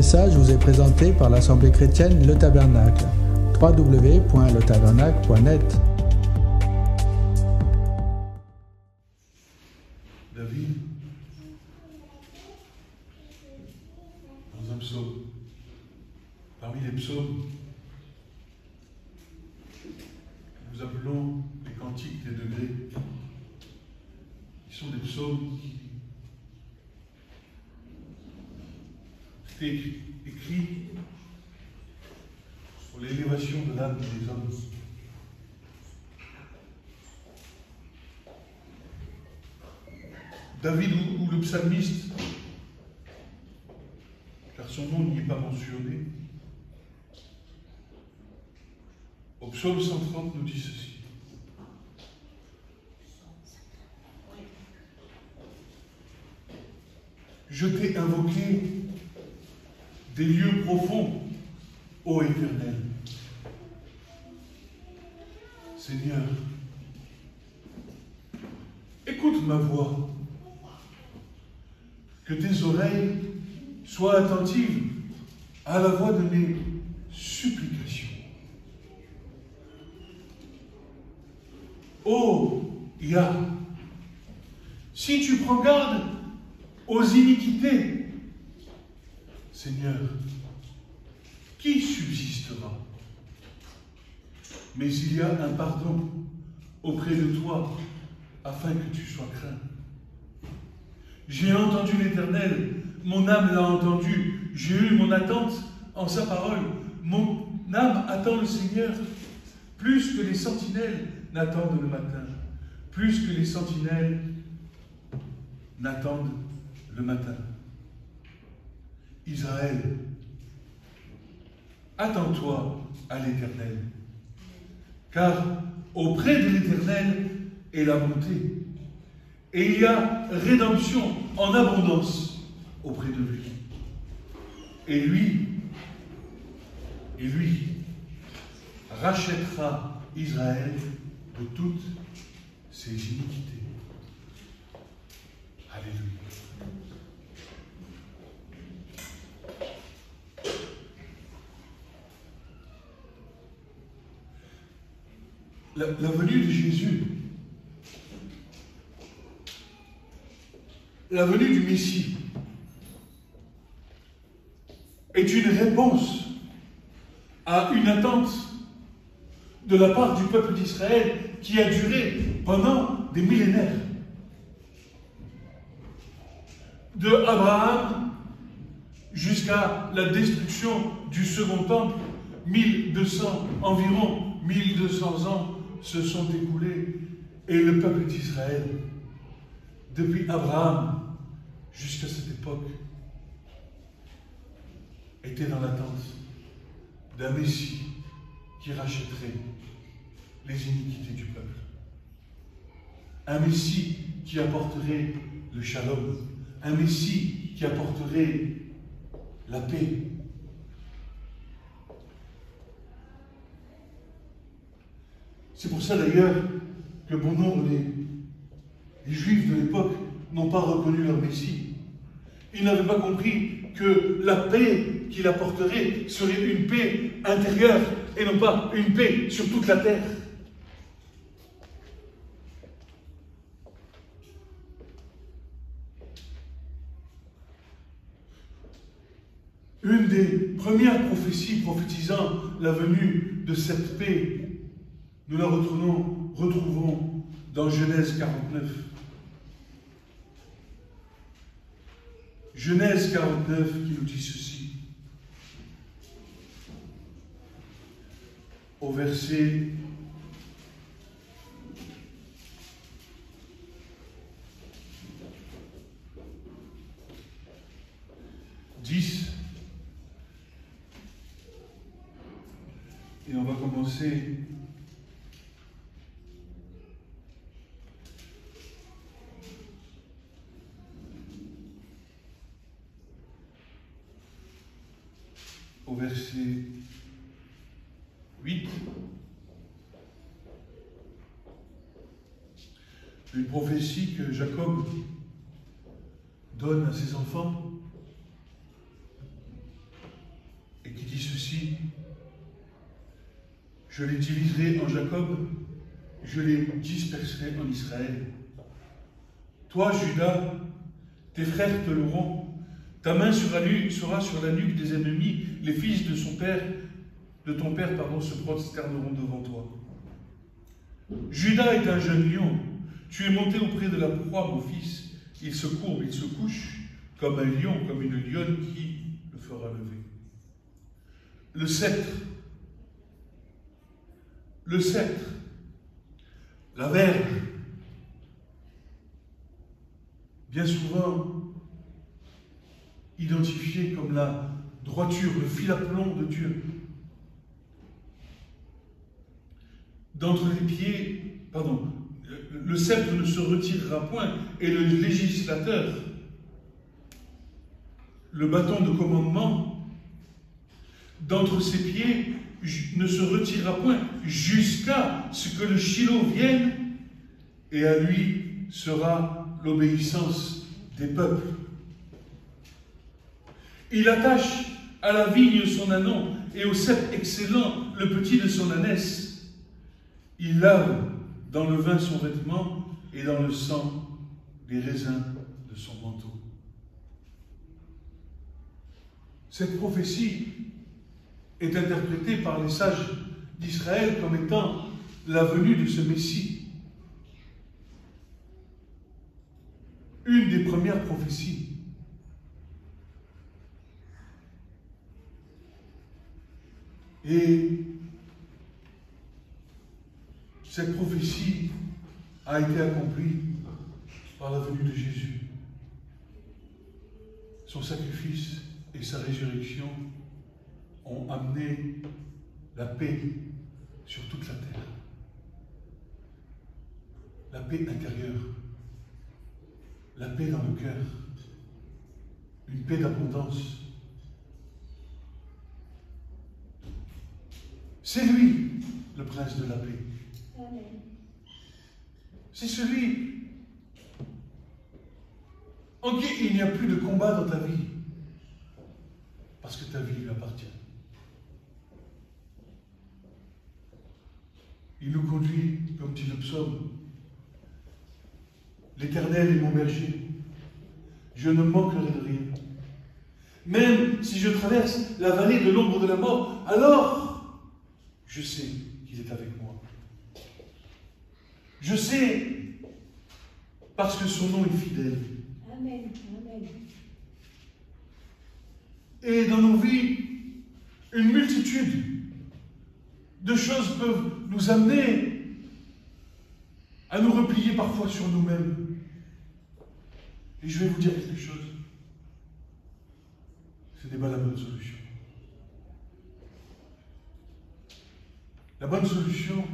message vous est présenté par l'Assemblée chrétienne Le Tabernacle. www.letabernacle.net. David, dans un psaume, parmi les psaumes, nous appelons les cantiques des degrés. Ils sont des psaumes qui étaient écrits sur l'élévation de l'âme des hommes. David ou le psalmiste, car son nom n'y est pas mentionné, au psaume 130 nous dit ceci. Je t'ai invoqué des lieux profonds, ô Éternel. Seigneur, écoute ma voix. Que tes oreilles soient attentives à la voix de mes supplications. Ô Yah, si tu prends garde aux iniquités, Seigneur, qui subsistera? Mais il y a un pardon auprès de toi, afin que tu sois craint. J'ai entendu l'Éternel, mon âme l'a entendu, j'ai eu mon attente en sa parole. Mon âme attend le Seigneur, plus que les sentinelles n'attendent le matin, plus que les sentinelles n'attendent le matin. Israël, attends-toi à l'Éternel, car auprès de l'Éternel est la bonté, et il y a rédemption en abondance auprès de lui. Et lui rachètera Israël de toutes ses iniquités. Alléluia. La venue de Jésus, la venue du Messie est une réponse à une attente de la part du peuple d'Israël qui a duré pendant des millénaires. De Abraham jusqu'à la destruction du second temple, environ 1200 ans se sont écoulés, et le peuple d'Israël, depuis Abraham jusqu'à cette époque, était dans l'attente d'un Messie qui rachèterait les iniquités du peuple. Un Messie qui apporterait le shalom, un Messie qui apporterait la paix. C'est pour ça d'ailleurs que bon nombre les Juifs de l'époque n'ont pas reconnu leur Messie. Ils n'avaient pas compris que la paix qu'il apporterait serait une paix intérieure et non pas une paix sur toute la terre. Une des premières prophéties prophétisant la venue de cette paix, nous la retrouvons dans Genèse 49. Genèse 49 qui nous dit ceci. Au verset 10. Et on va commencer au verset 8. Une prophétie que Jacob donne à ses enfants. Je les diviserai en Jacob, je les disperserai en Israël. Toi, Judas, tes frères te loueront, ta main sera sur la nuque des ennemis, les fils de ton père, se prosterneront devant toi. Judas est un jeune lion, tu es monté auprès de la proie, mon fils, il se courbe, il se couche, comme un lion, comme une lionne qui le fera lever. Le sceptre, la verge, bien souvent identifié comme la droiture, le fil à plomb de Dieu. D'entre les pieds, le sceptre ne se retirera point, et le législateur, le bâton de commandement, d'entre ses pieds ne se retirera point, jusqu'à ce que le Shiloh vienne, et à lui sera l'obéissance des peuples. Il attache à la vigne son ânon, et au cep excellent le petit de son ânesse. Il lave dans le vin son vêtement, et dans le sang les raisins de son manteau. Cette prophétie est interprétée par les sages d'Israël comme étant la venue de ce Messie. Une des premières prophéties. Et cette prophétie a été accomplie par la venue de Jésus. Son sacrifice et sa résurrection ont amené la paix sur toute la terre. La paix intérieure, la paix dans le cœur, une paix d'abondance. C'est lui, le prince de la paix. Amen. C'est celui en qui il n'y a plus de combat dans ta vie, parce que ta vie lui appartient. Il nous conduit, comme dit le psaume, l'Éternel est mon berger, je ne manquerai de rien. Même si je traverse la vallée de l'ombre de la mort, alors je sais qu'il est avec moi. Je sais parce que son nom est fidèle. Amen. Amen. Et dans nos vies, une multitude de choses peuvent nous amener à nous replier parfois sur nous-mêmes. Et je vais vous dire quelque chose. Ce n'est pas la bonne solution. La bonne solution,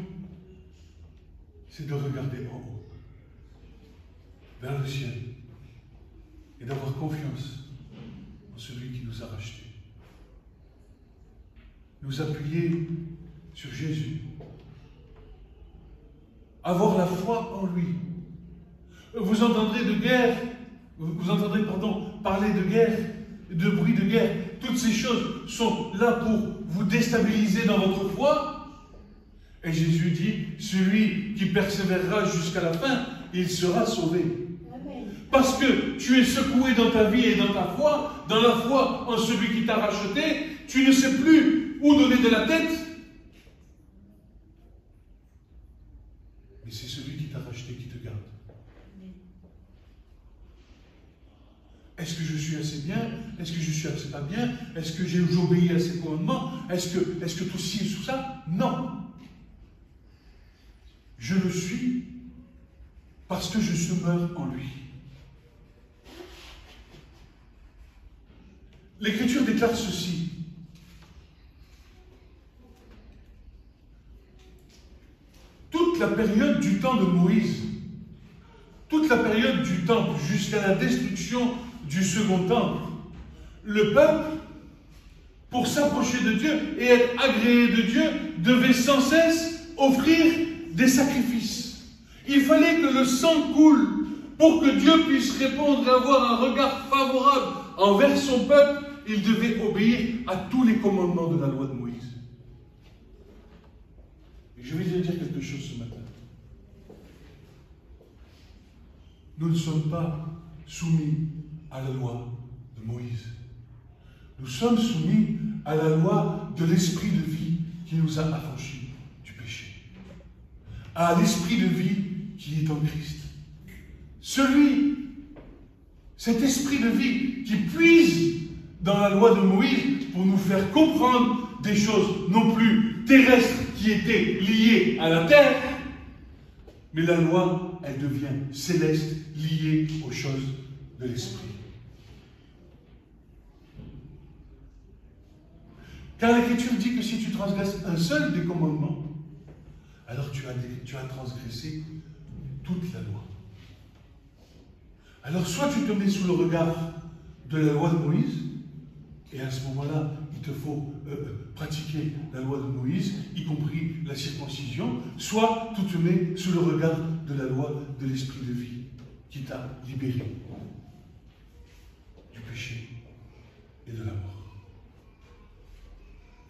c'est de regarder en haut, vers le ciel, et d'avoir confiance en celui qui nous a rachetés. Nous appuyer sur Jésus. Avoir la foi en lui. Vous entendrez parler de guerre, de bruit de guerre. Toutes ces choses sont là pour vous déstabiliser dans votre foi. Et Jésus dit, celui qui persévérera jusqu'à la fin, il sera sauvé. Amen. Parce que tu es secoué dans ta vie et dans ta foi, dans la foi en celui qui t'a racheté, tu ne sais plus où donner de la tête. Mais c'est celui qui t'a racheté qui te garde. Est-ce que je suis assez bien? Est-ce que je suis assez pas bien? Est-ce que j'ai obéi à ses commandements? Est-ce que tout ci et tout ça? Non. Je le suis parce que je demeure en lui. L'Écriture déclare ceci. Toute la période du temps de Moïse, toute la période du temple jusqu'à la destruction du second temple, le peuple, pour s'approcher de Dieu et être agréé de Dieu, devait sans cesse offrir des sacrifices. Il fallait que le sang coule pour que Dieu puisse répondre et avoir un regard favorable envers son peuple. Il devait obéir à tous les commandements de la loi de Moïse. Et je vais te dire quelque chose ce matin. Nous ne sommes pas soumis à la loi de Moïse. Nous sommes soumis à la loi de l'esprit de vie qui nous a affranchis du péché. À l'esprit de vie qui est en Christ. Cet esprit de vie qui puise dans la loi de Moïse pour nous faire comprendre des choses non plus terrestres qui étaient liées à la terre, mais la loi, elle devient céleste, liée aux choses de l'esprit. Car l'Écriture dit que si tu transgresses un seul des commandements, alors tu as transgressé toute la loi. Alors soit tu te mets sous le regard de la loi de Moïse, et à ce moment-là, il te faut pratiquer la loi de Moïse, y compris la circoncision, soit tu te mets sous le regard de la loi de l'esprit de vie qui t'a libéré du péché et de la mort.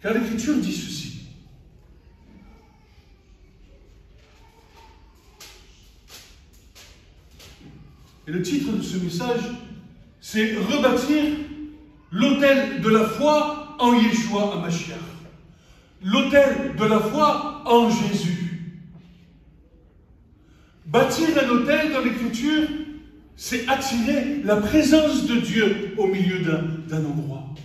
Car l'Écriture dit ceci. Et le titre de ce message, c'est « Rebâtir l'autel de la foi en Yeshua HaMashiach ». L'autel de la foi en Jésus. Bâtir un autel dans l'Écriture, c'est attirer la présence de Dieu au milieu d'un endroit.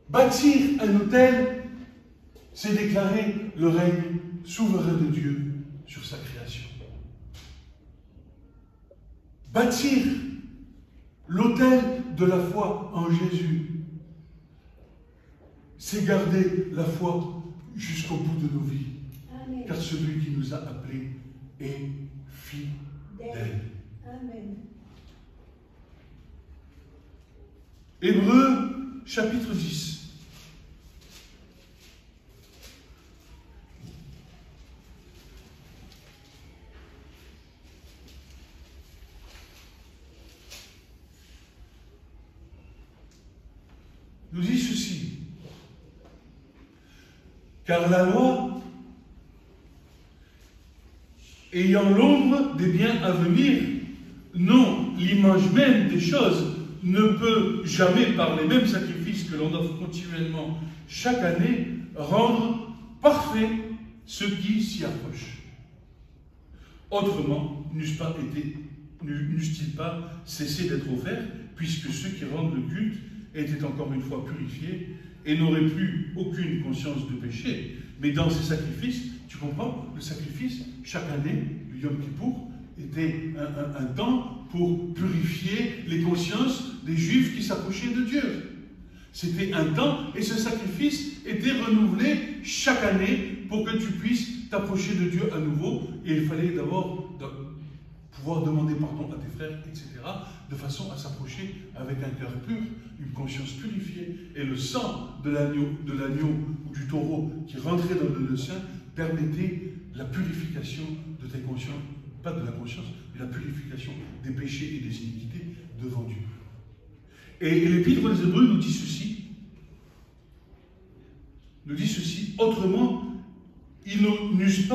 Bâtir un autel, c'est déclarer le règne souverain de Dieu sur sa création. Bâtir l'autel de la foi en Jésus, c'est garder la foi jusqu'au bout de nos vies. Amen. Car celui qui nous a appelés est fidèle. Amen. Hébreux, chapitre 10. Nous dit ceci. Car la loi, ayant l'ombre des biens à venir, non l'image même des choses, ne peut jamais, par les mêmes sacrifices que l'on offre continuellement chaque année, rendre parfait ceux qui s'y approchent. Autrement, n'eussent-ils pas cessé d'être offerts, puisque ceux qui rendent le culte étaient encore une fois purifiés et n'auraient plus aucune conscience de péché. Mais dans ces sacrifices, tu comprends, le sacrifice, chaque année, le Yom Kippour, était un temps pour purifier les consciences des Juifs qui s'approchaient de Dieu. C'était un temps, et ce sacrifice était renouvelé chaque année pour que tu puisses t'approcher de Dieu à nouveau. Et il fallait d'abord pouvoir demander pardon à tes frères, etc., de façon à s'approcher avec un cœur pur, une conscience purifiée. Et le sang de l'agneau ou du taureau qui rentrait dans le lieu saint permettait la purification de tes consciences, pas de la conscience, mais la purification des péchés et des iniquités devant Dieu. Et l'Épître des Hébreux nous dit ceci, autrement, ils n'eussent-ils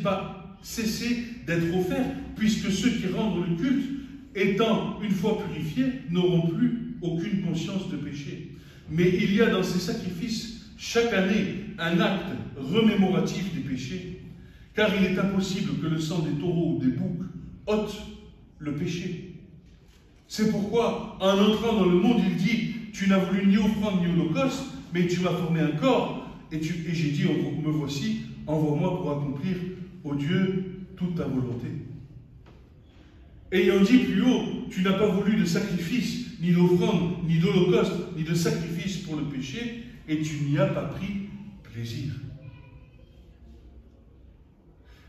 pas cessé d'être offerts, puisque ceux qui rendent le culte, étant une fois purifiés, n'auront plus aucune conscience de péché. Mais il y a dans ces sacrifices, chaque année, un acte remémoratif des péchés, car il est impossible que le sang des taureaux ou des boucs ôte le péché. C'est pourquoi, en entrant dans le monde, il dit, tu n'as voulu ni offrande ni holocauste, mais tu m'as formé un corps, et j'ai dit, me voici, envoie-moi pour accomplir, ô Dieu, toute ta volonté. Ayant dit plus haut, tu n'as pas voulu de sacrifice, ni d'offrande, ni d'holocauste, ni de sacrifice pour le péché, et tu n'y as pas pris plaisir.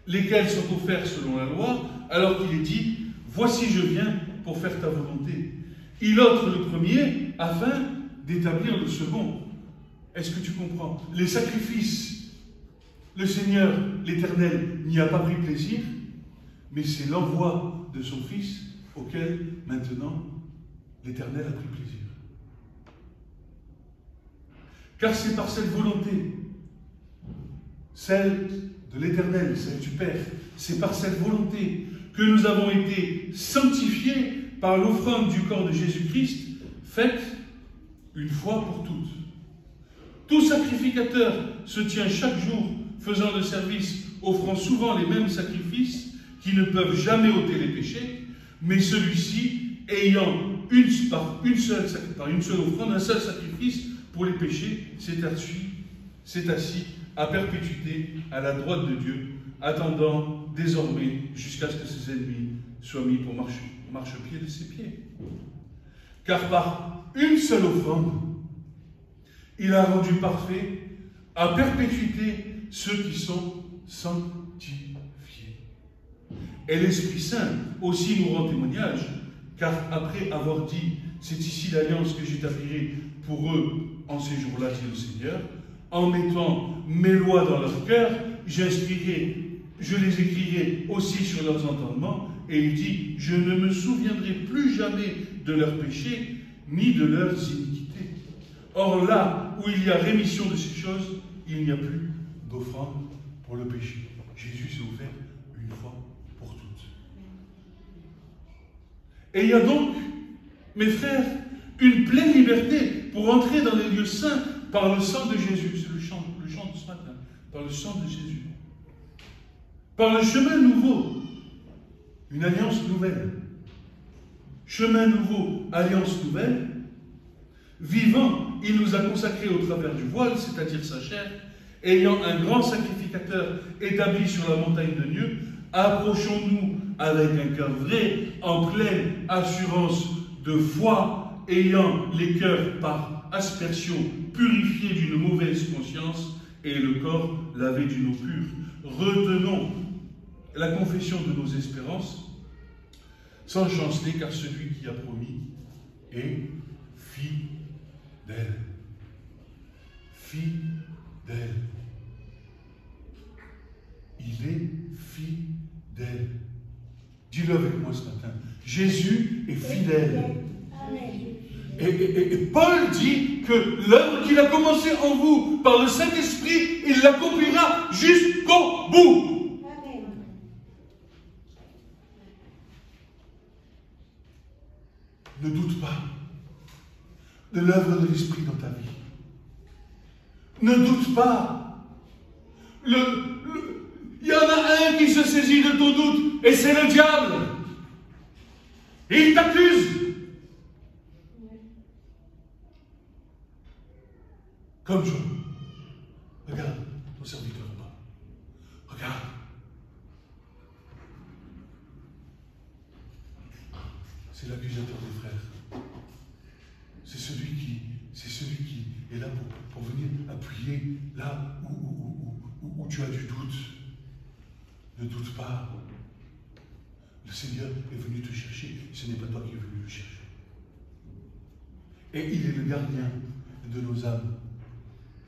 Lesquels sont offerts selon la loi, alors qu'il est dit, voici je viens pour faire ta volonté. Il ôte le premier afin d'établir le second. Est-ce que tu comprends? Les sacrifices, le Seigneur, l'Éternel, n'y a pas pris plaisir, mais c'est l'envoi de son Fils auquel, maintenant, l'Éternel a pris plaisir. Car c'est par cette volonté, celle de l'Éternel, celle du Père, c'est par cette volonté que nous avons été sanctifiés par l'offrande du corps de Jésus-Christ, faite une fois pour toutes. Tout sacrificateur se tient chaque jour faisant le service, offrant souvent les mêmes sacrifices qui ne peuvent jamais ôter les péchés, mais celui-ci, ayant par une seule offrande, un seul sacrifice pour les péchés, s'est assis à perpétuité à la droite de Dieu, attendant désormais jusqu'à ce que ses ennemis soient mis pour marchepied de ses pieds. Car par une seule offrande, il a rendu parfait à perpétuité ceux qui sont sanctifiés. Et l'Esprit Saint aussi nous rend témoignage, car après avoir dit « C'est ici l'alliance que j'établirai pour eux en ces jours-là, dit le Seigneur, en mettant mes lois dans leur cœur, je les écrirai aussi sur leurs entendements. » Et il dit « Je ne me souviendrai plus jamais de leurs péchés, ni de leurs iniquités. » Or là où il y a rémission de ces choses, il n'y a plus d'offrande pour le péché. Jésus s'est offert une fois pour toutes. Et il y a donc, mes frères, une pleine liberté pour entrer dans les lieux saints par le sang de Jésus. C'est le chant de ce matin. Par le sang de Jésus. Par le chemin nouveau. Une alliance nouvelle. Chemin nouveau, alliance nouvelle. Vivant, il nous a consacrés au travers du voile, c'est-à-dire sa chair, ayant un grand sacrificateur établi sur la montagne de Dieu, approchons-nous avec un cœur vrai, en pleine assurance de foi, ayant les cœurs par aspersion purifiés d'une mauvaise conscience et le corps lavé d'une eau pure. Retenons la confession de nos espérances sans chanceler, car celui qui a promis est fidèle. Fidèle. Il est fidèle. Dis-le avec moi ce matin. Jésus est fidèle. Et Paul dit que l'œuvre qu'il a commencée en vous par le Saint-Esprit, il l'accomplira jusqu'au bout. Amen. Ne doute pas de l'œuvre de l'Esprit dans ta vie. Ne doute pas. Il y en a un qui se saisit de ton doute, et c'est le diable. Et il t'accuse. Comme Job. Regarde ton serviteur là-bas. Regarde. C'est l'accusateur des frères. C'est celui qui est là pour venir appuyer là où tu as du doute. Ne doute pas. Le Seigneur est venu te chercher. Ce n'est pas toi qui es venu le chercher. Et il est le gardien de nos âmes.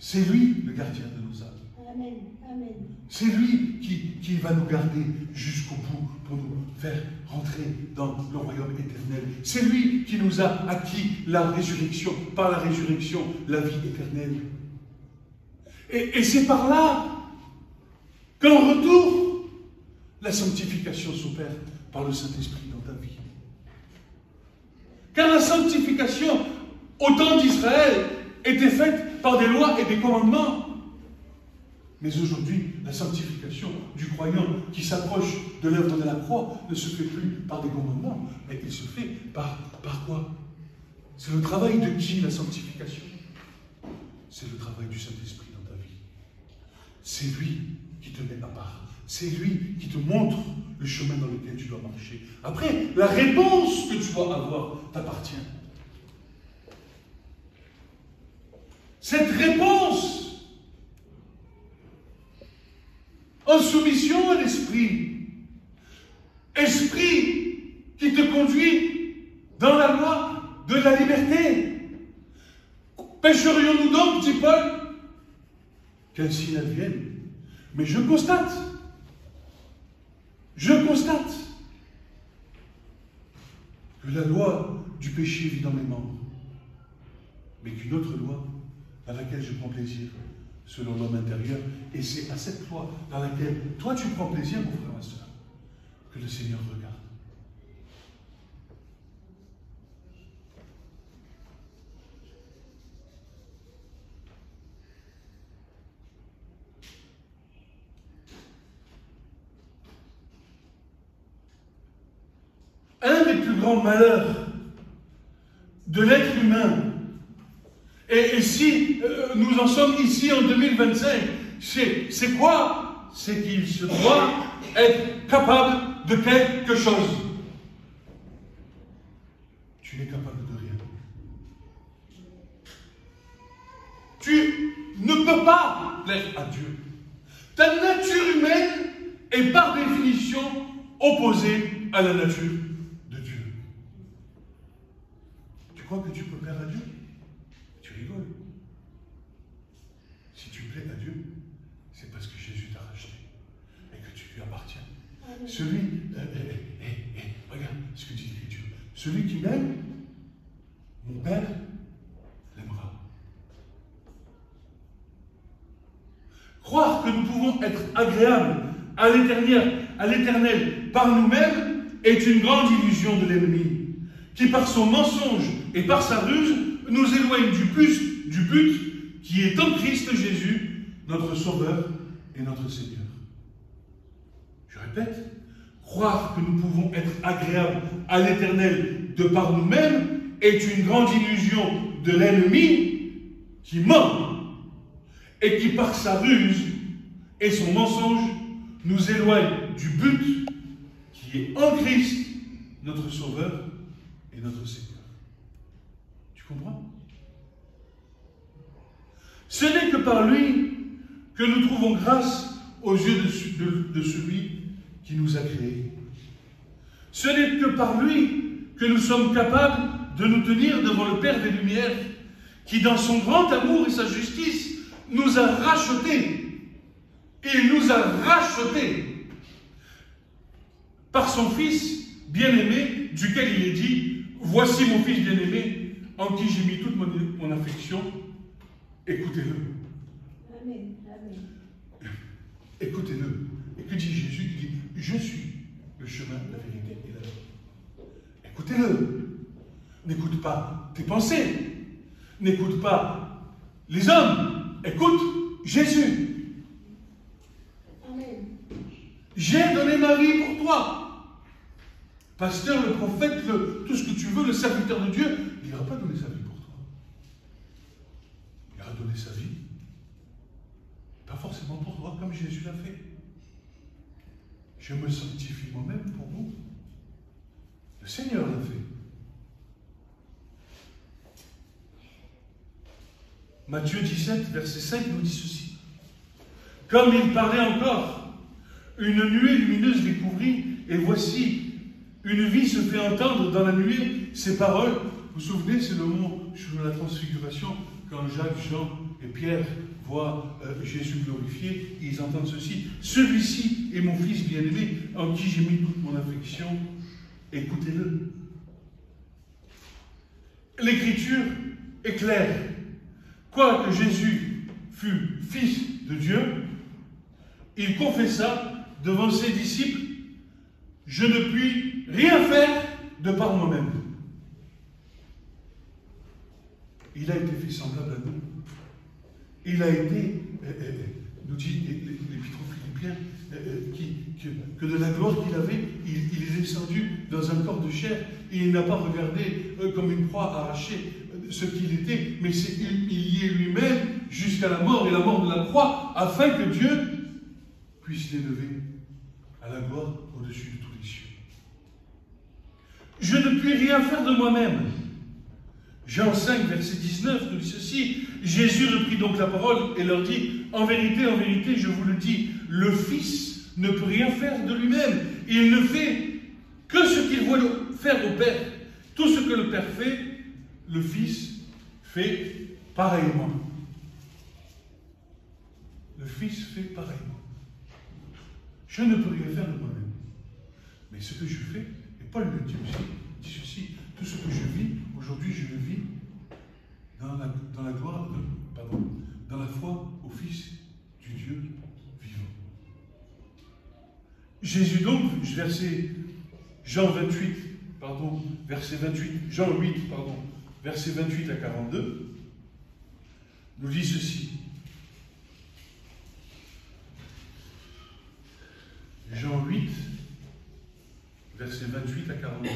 C'est lui le gardien de nos âmes. Amen. Amen. C'est lui qui va nous garder jusqu'au bout pour nous faire rentrer dans le royaume éternel. C'est lui qui nous a acquis la résurrection, par la résurrection, la vie éternelle. Et c'est par là qu'en retour, la sanctification s'opère par le Saint-Esprit dans ta vie. Car la sanctification, au temps d'Israël, était faite par des lois et des commandements. Mais aujourd'hui, la sanctification du croyant qui s'approche de l'œuvre de la croix ne se fait plus par des commandements, mais il se fait par quoi? C'est le travail de qui, la sanctification? C'est le travail du Saint-Esprit dans ta vie. C'est lui qui te met à part. C'est lui qui te montre le chemin dans lequel tu dois marcher. Après, la réponse que tu dois avoir t'appartient. Cette réponse en soumission à l'Esprit. Esprit qui te conduit dans la loi de la liberté. Pécherions-nous donc, dit Paul, qu'ainsi advienne. Mais je constate que la loi du péché vit dans mes membres, mais qu'une autre loi, dans laquelle je prends plaisir, selon l'homme intérieur. Et c'est à cette loi dans laquelle toi tu prends plaisir, mon frère, ma soeur, que le Seigneur regarde. Un des plus grands malheurs de l'être humain, et si nous en sommes ici en 2025, c'est quoi? C'est qu'il se doit être capable de quelque chose. Tu n'es capable de rien. Tu ne peux pas plaire à Dieu. Ta nature humaine est par définition opposée à la nature de Dieu. Tu crois que tu peux plaire à Dieu? Tu rigoles. Si tu plais à Dieu, c'est parce que Jésus t'a racheté et que tu lui appartiens. Celui, regarde ce que dit l'Écriture. Celui qui m'aime, mon Père l'aimera. Croire que nous pouvons être agréables à l'Éternel par nous-mêmes est une grande illusion de l'ennemi, qui par son mensonge et par sa ruse nous éloigne du but qui est en Christ Jésus, notre Sauveur et notre Seigneur. Je répète, croire que nous pouvons être agréables à l'Éternel de par nous-mêmes est une grande illusion de l'ennemi qui ment et qui par sa ruse et son mensonge nous éloigne du but qui est en Christ, notre Sauveur et notre Seigneur. Tu comprends? Ce n'est que par lui que nous trouvons grâce aux yeux de celui qui nous a créés. Ce n'est que par lui que nous sommes capables de nous tenir devant le Père des Lumières, qui dans son grand amour et sa justice nous a rachetés. Il nous a rachetés par son Fils bien-aimé, duquel il est dit, « Voici mon Fils bien-aimé, en qui j'ai mis toute mon affection, écoutez-le. » Amen. Amen. Écoutez-le. Et que dit Jésus? Il dit, « Je suis le chemin, la vérité et la vie. » Écoutez-le. N'écoute pas tes pensées. N'écoute pas les hommes. Écoute Jésus. Amen. J'ai donné ma vie pour toi. Pasteur, le prophète, tout ce que tu veux, le serviteur de Dieu, il n'ira pas donner sa vie pour toi. Il ira donner sa vie, pas forcément pour toi, comme Jésus l'a fait. Je me sanctifie moi-même pour vous. Le Seigneur l'a fait. Matthieu 17, verset 5 nous dit ceci. Comme il parlait encore, une nuée lumineuse les couvrit, et voici, une vie se fait entendre dans la nuée ces paroles. Vous vous souvenez, c'est le mot sur la transfiguration, quand Jacques, Jean et Pierre voient Jésus glorifié, et ils entendent ceci. Celui-ci est mon Fils bien-aimé, en qui j'ai mis toute mon affection. Écoutez-le. L'Écriture est claire. Quoique Jésus fût Fils de Dieu, il confessa devant ses disciples, « Je ne puis rien faire de par moi-même. » Il a été fait semblable à nous. Il a été, nous dit l'Épître aux Philippiens, que de la gloire qu'il avait, il est descendu dans un corps de chair et il n'a pas regardé comme une proie arrachée ce qu'il était, mais c'est il y est lui-même jusqu'à la mort et la mort de la croix, afin que Dieu puisse l'élever à la gloire au-dessus de tous les cieux. Je ne puis rien faire de moi-même. Jean 5, verset 19 nous dit ceci. Jésus reprit donc la parole et leur dit, en vérité, je vous le dis, le Fils ne peut rien faire de lui-même. Il ne fait que ce qu'il voit faire au Père. Tout ce que le Père fait, le Fils fait pareillement. Le Fils fait pareillement. Je ne peux rien faire de moi-même. Mais ce que je fais, et Paul le dit aussi, il dit ceci, tout ce que je vis, aujourd'hui je le vis dans la gloire dans la foi au Fils du Dieu vivant. Jésus donc, Jean 8, verset 28 à 42, nous dit ceci. Jean 8, versets 28 à 42.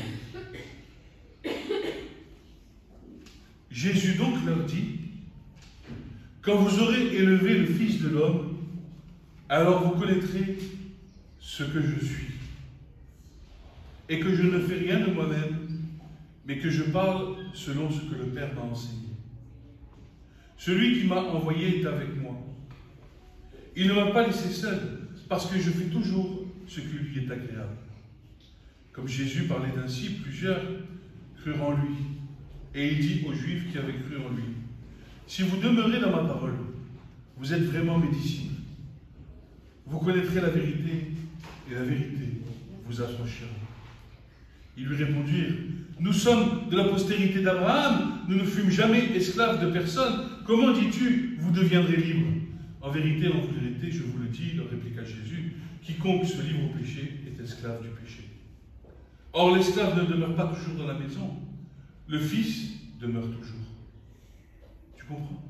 Jésus donc leur dit, « Quand vous aurez élevé le Fils de l'homme, alors vous connaîtrez ce que je suis, et que je ne fais rien de moi-même, mais que je parle selon ce que le Père m'a enseigné. Celui qui m'a envoyé est avec moi. Il ne m'a pas laissé seul, parce que je fais toujours ce qui lui est agréable. » Comme Jésus parlait ainsi, plusieurs crurent en lui. Et il dit aux Juifs qui avaient cru en lui, « Si vous demeurez dans ma parole, vous êtes vraiment mes disciples. Vous connaîtrez la vérité, et la vérité vous affranchira. » Ils lui répondirent, « Nous sommes de la postérité d'Abraham, nous ne fûmes jamais esclaves de personne. Comment dis-tu, vous deviendrez libres? En vérité, je vous le dis, leur répliqua Jésus, quiconque se livre au péché est esclave du péché. Or, l'esclave ne demeure pas toujours dans la maison, le Fils demeure toujours. » Tu comprends?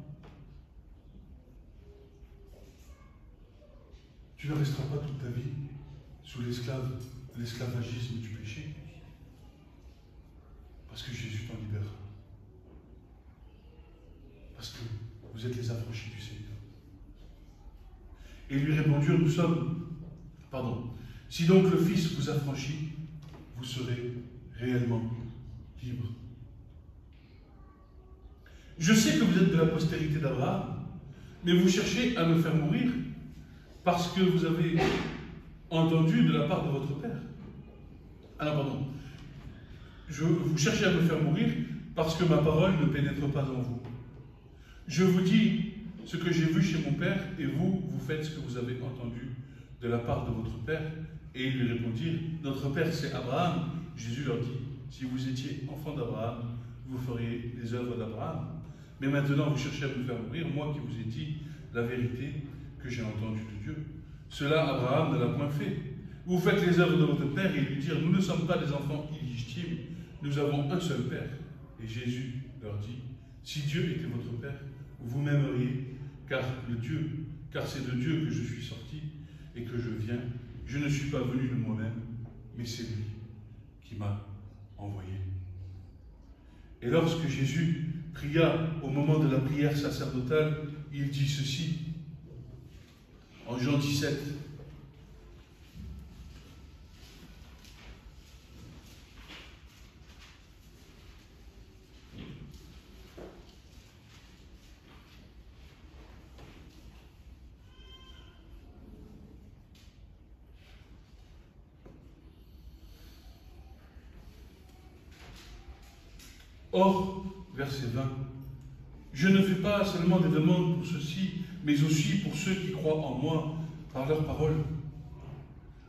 Tu ne resteras pas toute ta vie sous l'esclavagisme du péché, parce que Jésus t'en libérera. Parce que vous êtes les affranchis du Seigneur. Et ils lui répondirent, si donc le Fils vous affranchit, vous serez réellement libres. Je sais que vous êtes de la postérité d'Abraham, mais vous cherchez à me faire mourir parce que vous avez entendu de la part de votre Père. Vous cherchez à me faire mourir parce que ma parole ne pénètre pas en vous. Je vous dis ce que j'ai vu chez mon Père, et vous faites ce que vous avez entendu de la part de votre Père. Et ils lui répondirent, notre Père c'est Abraham. Jésus leur dit, si vous étiez enfant d'Abraham, vous feriez les œuvres d'Abraham. Mais maintenant vous cherchez à me faire mourir, moi qui vous ai dit la vérité que j'ai entendue de Dieu. Cela Abraham ne l'a point fait. Vous faites les œuvres de votre Père, et ils lui dirent, nous ne sommes pas des enfants illégitimes, nous avons un seul Père. Et Jésus leur dit, si Dieu était votre Père, vous m'aimeriez, car c'est de Dieu que je suis sorti et que je viens. Je ne suis pas venu de moi-même, mais c'est lui qui m'a envoyé. Et lorsque Jésus pria au moment de la prière sacerdotale, il dit ceci, en Jean 17. Or, verset 20, je ne fais pas seulement des demandes pour ceux-ci, mais aussi pour ceux qui croient en moi par leur parole,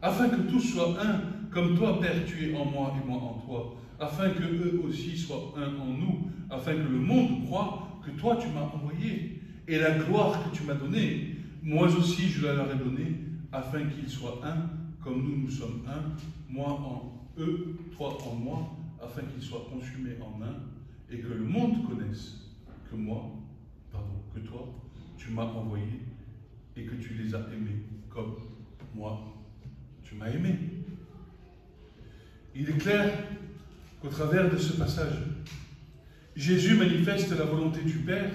afin que tous soient un, comme toi, Père, tu es en moi et moi en toi, afin que eux aussi soient un en nous, afin que le monde croie que toi tu m'as envoyé, et la gloire que tu m'as donnée, moi aussi je la leur ai donnée, afin qu'ils soient un, comme nous sommes un, moi en eux, toi en moi, afin qu'ils soient consumés en un, et que le monde connaisse que toi, tu m'as envoyé, et que tu les as aimés comme moi, tu m'as aimé. Il est clair qu'au travers de ce passage, Jésus manifeste la volonté du Père,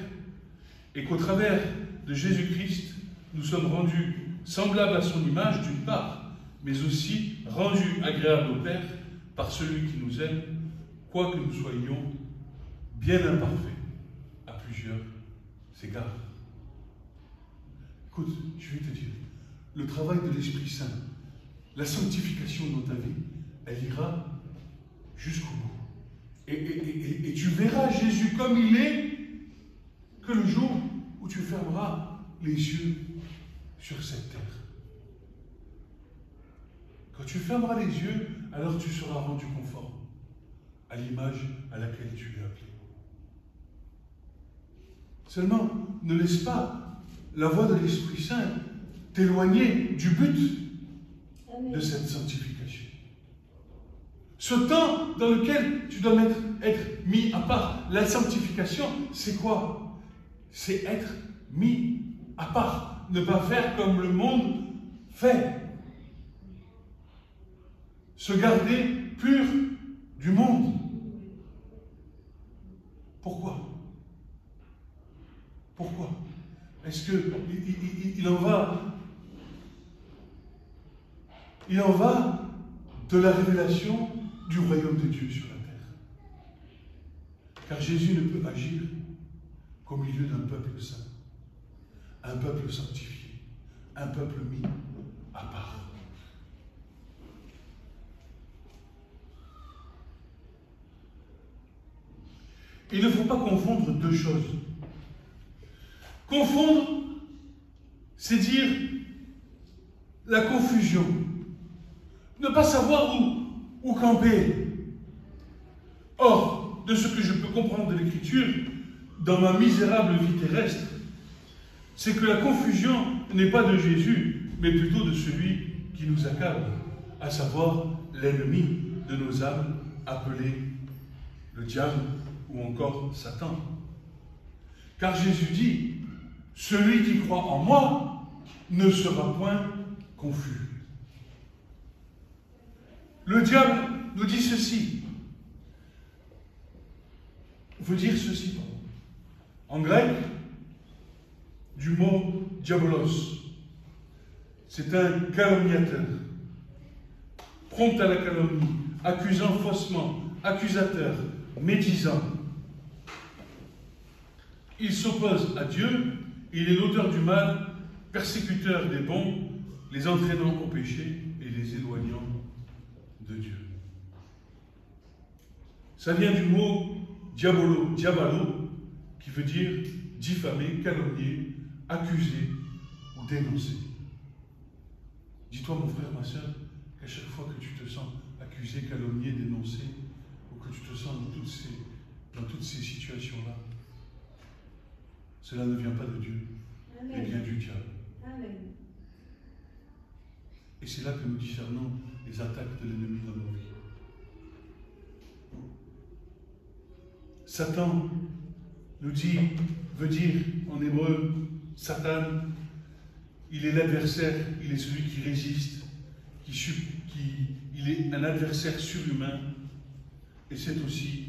et qu'au travers de Jésus-Christ, nous sommes rendus semblables à son image d'une part, mais aussi rendus agréables au Père par celui qui nous aime, quoique nous soyons bien imparfaits à plusieurs égards. Écoute, je vais te dire, le travail de l'Esprit Saint, la sanctification dans ta vie, elle ira jusqu'au bout. Et tu verras Jésus comme il est que le jour où tu fermeras les yeux sur cette terre. Quand tu fermeras les yeux, alors tu seras rendu conforme à l'image à laquelle tu es appelé. Seulement, ne laisse pas la voix de l'Esprit Saint t'éloigner du but de cette sanctification. Ce temps dans lequel tu dois être mis à part. La sanctification, c'est quoi? C'est être mis à part. Ne pas faire comme le monde fait. Se garder pur du monde. Pourquoi? Pourquoi? Est-ce que il en va de la révélation du royaume de Dieu sur la terre? Car Jésus ne peut agir qu'au milieu d'un peuple saint, un peuple sanctifié, un peuple mis à part. Il ne faut pas confondre deux choses. Confondre, c'est dire la confusion. Ne pas savoir où camper. Or, de ce que je peux comprendre de l'Écriture, dans ma misérable vie terrestre, c'est que la confusion n'est pas de Jésus, mais plutôt de celui qui nous accable, à savoir l'ennemi de nos âmes, appelé le diable ou encore Satan. Car Jésus dit, celui qui croit en moi ne sera point confus. Le diable nous dit ceci, veut dire ceci, en grec, du mot diabolos. C'est un calomniateur, prompt à la calomnie, accusant faussement, accusateur, médisant. Il s'oppose à Dieu, il est l'auteur du mal, persécuteur des bons, les entraînant au péché et les éloignant de Dieu. Ça vient du mot diabolo, qui veut dire diffamer, calomnier, accuser ou dénoncer. Dis-toi, mon frère, ma soeur, qu'à chaque fois que tu te sens accusé, calomnié, dénoncé, ou que tu te sens dans toutes ces situations-là, cela ne vient pas de Dieu, mais vient du diable. Amen. Et c'est là que nous discernons les attaques de l'ennemi dans nos vies. Satan veut dire en hébreu, Satan, il est l'adversaire, il est celui qui résiste, il est un adversaire surhumain, et c'est aussi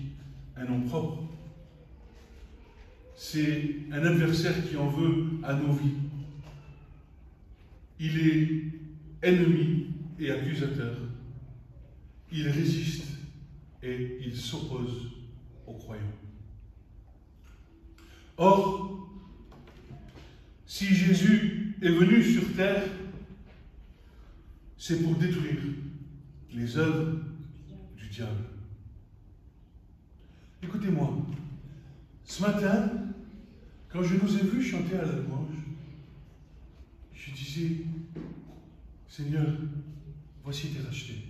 un nom propre. C'est un adversaire qui en veut à nos vies. Il est ennemi et accusateur. Il résiste et il s'oppose aux croyants. Or, si Jésus est venu sur terre, c'est pour détruire les œuvres du diable. Écoutez-moi, ce matin, quand je nous ai vus chanter à la louange, je disais, Seigneur, voici tes rachetés.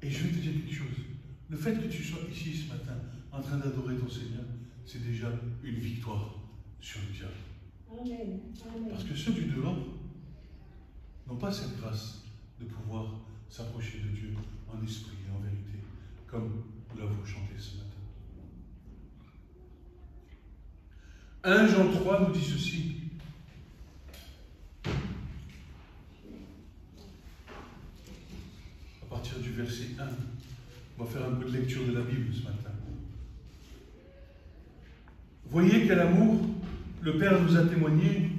Et je vais te dire quelque chose. Le fait que tu sois ici ce matin, en train d'adorer ton Seigneur, c'est déjà une victoire sur le diable. Amen. Amen. Parce que ceux du dehors n'ont pas cette grâce de pouvoir s'approcher de Dieu en esprit et en vérité, comme nous l'avons chanté ce matin. 1 Jean 3 nous dit ceci. À partir du verset 1, on va faire un peu de lecture de la Bible ce matin. Voyez quel amour le Père nous a témoigné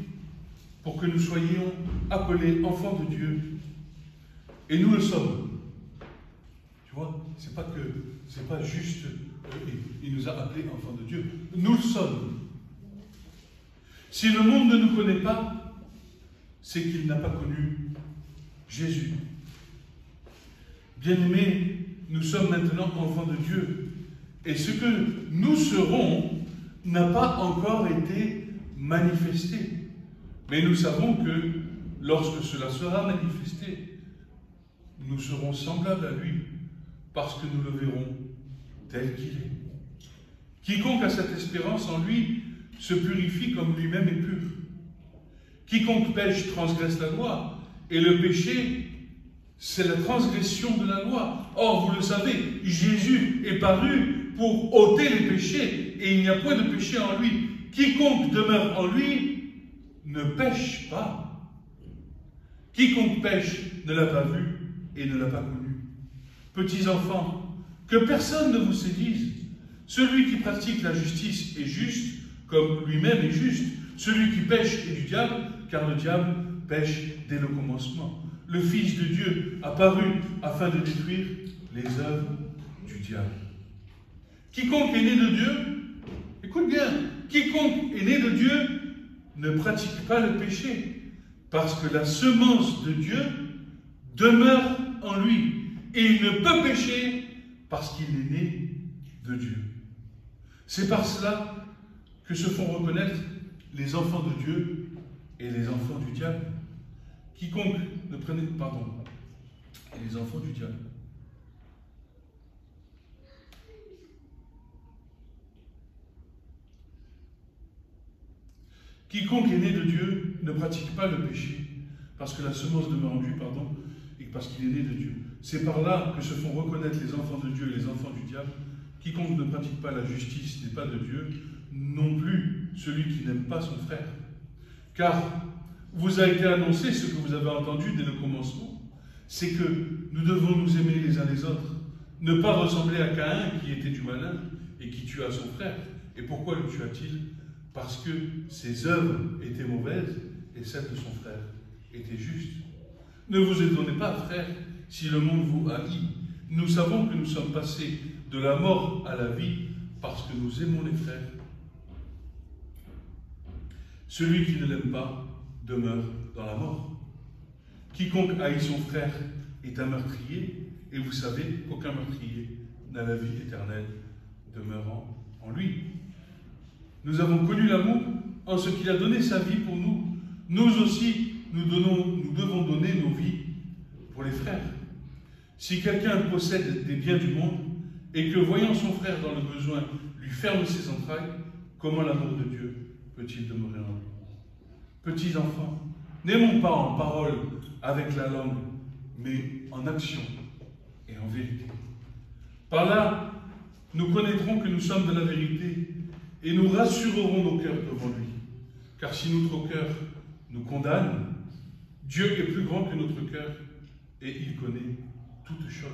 pour que nous soyons appelés enfants de Dieu. Et nous le sommes. Tu vois, c'est pas juste, il nous a appelés enfants de Dieu. Nous le sommes. Si le monde ne nous connaît pas, c'est qu'il n'a pas connu Jésus. Bien-aimés, nous sommes maintenant enfants de Dieu. Et ce que nous serons n'a pas encore été manifesté. Mais nous savons que lorsque cela sera manifesté, nous serons semblables à lui, parce que nous le verrons tel qu'il est. Quiconque a cette espérance en lui se purifie comme lui-même est pur. Quiconque pêche transgresse la loi, et le péché, c'est la transgression de la loi. Or, vous le savez, Jésus est paru pour ôter les péchés, et il n'y a point de péché en lui. Quiconque demeure en lui ne pêche pas. Quiconque pêche ne l'a pas vu et ne l'a pas connu. Petits enfants, que personne ne vous séduise. Celui qui pratique la justice est juste, comme lui-même est juste. Celui qui pêche est du diable, car le diable pêche dès le commencement. Le Fils de Dieu apparu afin de détruire les œuvres du diable. Quiconque est né de Dieu, écoute bien, quiconque est né de Dieu ne pratique pas le péché, parce que la semence de Dieu demeure en lui, et il ne peut pécher parce qu'il est né de Dieu. C'est par cela que se font reconnaître les enfants de Dieu et les enfants du diable. Quiconque ne prenait, pardon, et les enfants du diable. Quiconque est né de Dieu ne pratique pas le péché, parce que la semence demeure en lui, pardon, et parce qu'il est né de Dieu. C'est par là que se font reconnaître les enfants de Dieu et les enfants du diable. Quiconque ne pratique pas la justice n'est pas de Dieu, non plus celui qui n'aime pas son frère. Car vous a été annoncé ce que vous avez entendu dès le commencement, c'est que nous devons nous aimer les uns les autres, ne pas ressembler à Caïn qui était du malin et qui tua son frère. Et pourquoi le tua-t-il? Parce que ses œuvres étaient mauvaises et celles de son frère étaient justes. Ne vous étonnez pas, frères, si le monde vous haït. Nous savons que nous sommes passés de la mort à la vie parce que nous aimons les frères. Celui qui ne l'aime pas demeure dans la mort. Quiconque haït son frère est un meurtrier, et vous savez qu'aucun meurtrier n'a la vie éternelle demeurant en lui. Nous avons connu l'amour en ce qu'il a donné sa vie pour nous. Nous aussi, nous devons donner nos vies pour les frères. Si quelqu'un possède des biens du monde et que, voyant son frère dans le besoin, lui ferme ses entrailles, comment l'amour de Dieu peut-il demeurer en lui? Petits enfants, n'aimons pas en parole avec la langue, mais en action et en vérité. Par là, nous connaîtrons que nous sommes de la vérité et nous rassurerons nos cœurs devant lui. Car si notre cœur nous condamne, Dieu est plus grand que notre cœur et il connaît toutes choses.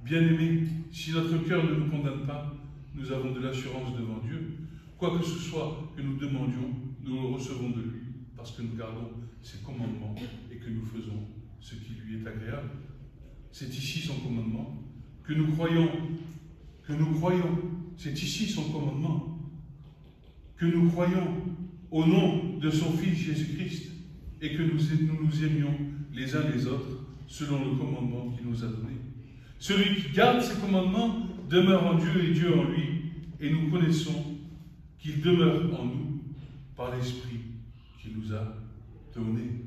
Bien-aimés, si notre cœur ne nous condamne pas, nous avons de l'assurance devant Dieu. Quoi que ce soit que nous demandions, nous le recevons de lui, parce que nous gardons ses commandements et que nous faisons ce qui lui est agréable. C'est ici son commandement, que nous croyons, c'est ici son commandement, que nous croyons au nom de son Fils Jésus-Christ et que nous nous aimions les uns les autres selon le commandement qu'il nous a donné. Celui qui garde ses commandements demeure en Dieu et Dieu en lui, et nous connaissons qu'il demeure en nous par l'Esprit qu'il nous a donné.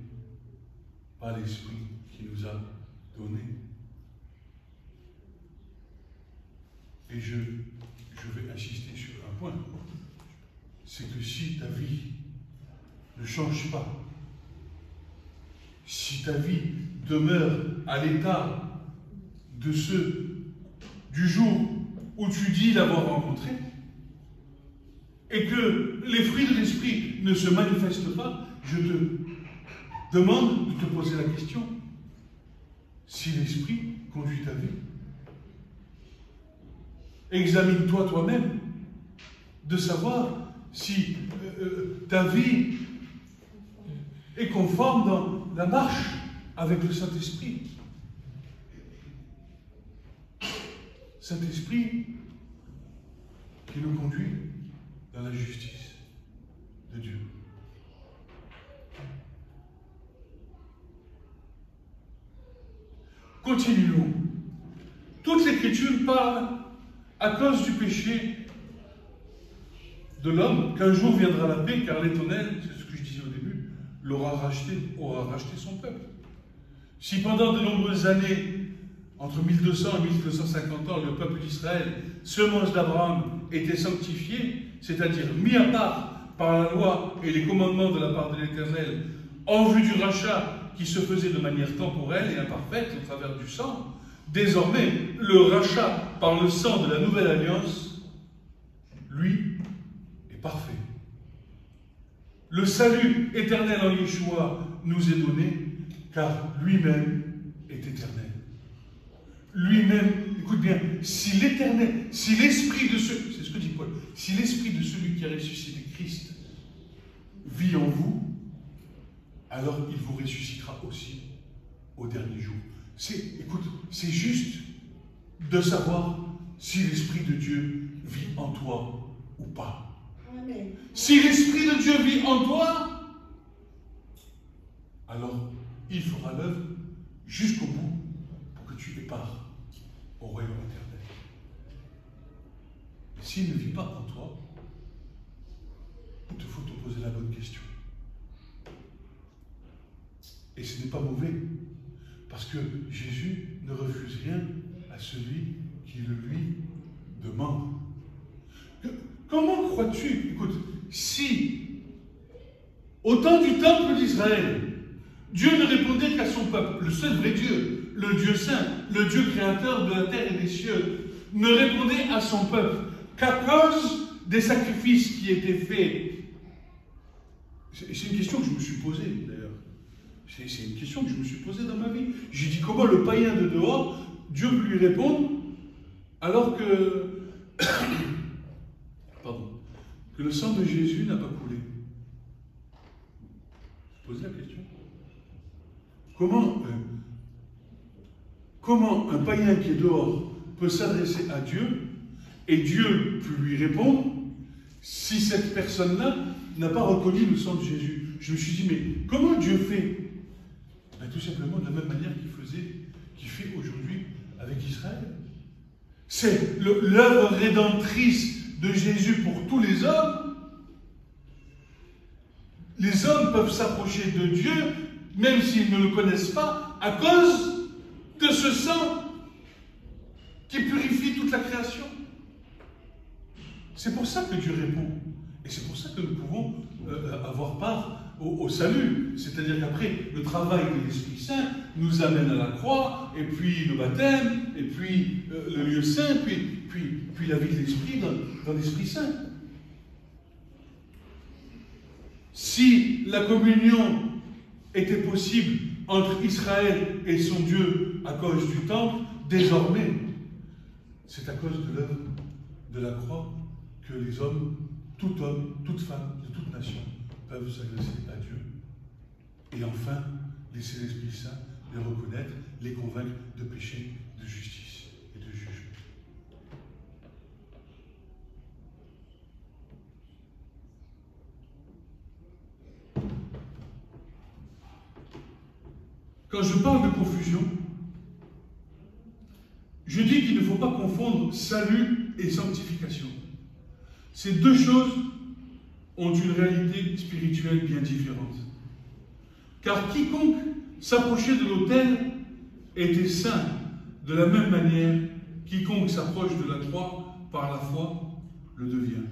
Par l'Esprit qu'il nous a donné. Et je vais insister sur un point, c'est que si ta vie ne change pas, si ta vie demeure à l'état de ceux du jour où tu dis l'avoir rencontré, et que les fruits de l'esprit ne se manifestent pas, je te demande de te poser la question si l'esprit conduit ta vie. Examine-toi toi-même de savoir si ta vie est conforme dans la marche avec le Saint-Esprit. Saint-Esprit qui nous conduit dans la justice de Dieu. Continuons. Toute l'Écriture parle à cause du péché de l'homme, qu'un jour viendra la paix, car l'Éternel, c'est ce que je disais au début, aura racheté son peuple. Si pendant de nombreuses années, entre 1200 et 1250 ans, le peuple d'Israël, semence d'Abraham, était sanctifié, c'est-à-dire mis à part par la loi et les commandements de la part de l'Éternel, en vue du rachat qui se faisait de manière temporelle et imparfaite au travers du sang, désormais, le rachat par le sang de la nouvelle alliance, lui, est parfait. Le salut éternel en Yeshua nous est donné, car lui-même est éternel. Lui-même, écoute bien, si l'éternel, si l'esprit de celui, c'est ce que dit Paul, si l'esprit de celui qui a ressuscité Christ vit en vous, alors il vous ressuscitera aussi au dernier jour. Écoute, c'est juste de savoir si l'Esprit de Dieu vit en toi ou pas. Amen. Si l'Esprit de Dieu vit en toi, alors il fera l'œuvre jusqu'au bout pour que tu départs au royaume éternel. Et s'il ne vit pas en toi, il te faut te poser la bonne question. Et ce n'est pas mauvais, parce que Jésus ne refuse rien à celui qui le lui demande. Comment crois-tu, écoute, si au temps du temple d'Israël, Dieu ne répondait qu'à son peuple, le seul vrai Dieu, le Dieu saint, le Dieu créateur de la terre et des cieux, ne répondait à son peuple qu'à cause des sacrifices qui étaient faits? C'est une question que je me suis posée d'ailleurs. C'est une question que je me suis posée dans ma vie. J'ai dit, comment le païen de dehors, Dieu peut lui répondre alors que, pardon, que le sang de Jésus n'a pas coulé? Je pose la question. Comment un païen qui est dehors peut s'adresser à Dieu et Dieu peut lui répondre si cette personne-là n'a pas reconnu le sang de Jésus? Je me suis dit, mais comment Dieu fait? Ben, tout simplement de la même manière qu'il fait aujourd'hui avec Israël. C'est l'œuvre rédemptrice de Jésus pour tous les hommes. Les hommes peuvent s'approcher de Dieu, même s'ils ne le connaissent pas, à cause de ce sang qui purifie toute la création. C'est pour ça que Dieu répond. Et c'est pour ça que nous pouvons avoir part au salut. C'est-à-dire qu'après, le travail de l'Esprit Saint nous amène à la croix, et puis le baptême, et puis le lieu saint, puis la vie de l'Esprit dans l'Esprit Saint. Si la communion était possible entre Israël et son Dieu à cause du temple, désormais, c'est à cause de l'œuvre de la croix que les hommes, tout homme, toute femme, de toute nation, peuvent s'adresser à Dieu. Et enfin, laisser l'Esprit Saint les reconnaître, les convaincre de péché, de justice et de jugement. Quand je parle de confusion, je dis qu'il ne faut pas confondre salut et sanctification. Ces deux choses ont une réalité spirituelle bien différente. Car quiconque s'approchait de l'autel était saint, de la même manière, quiconque s'approche de la croix par la foi le devient.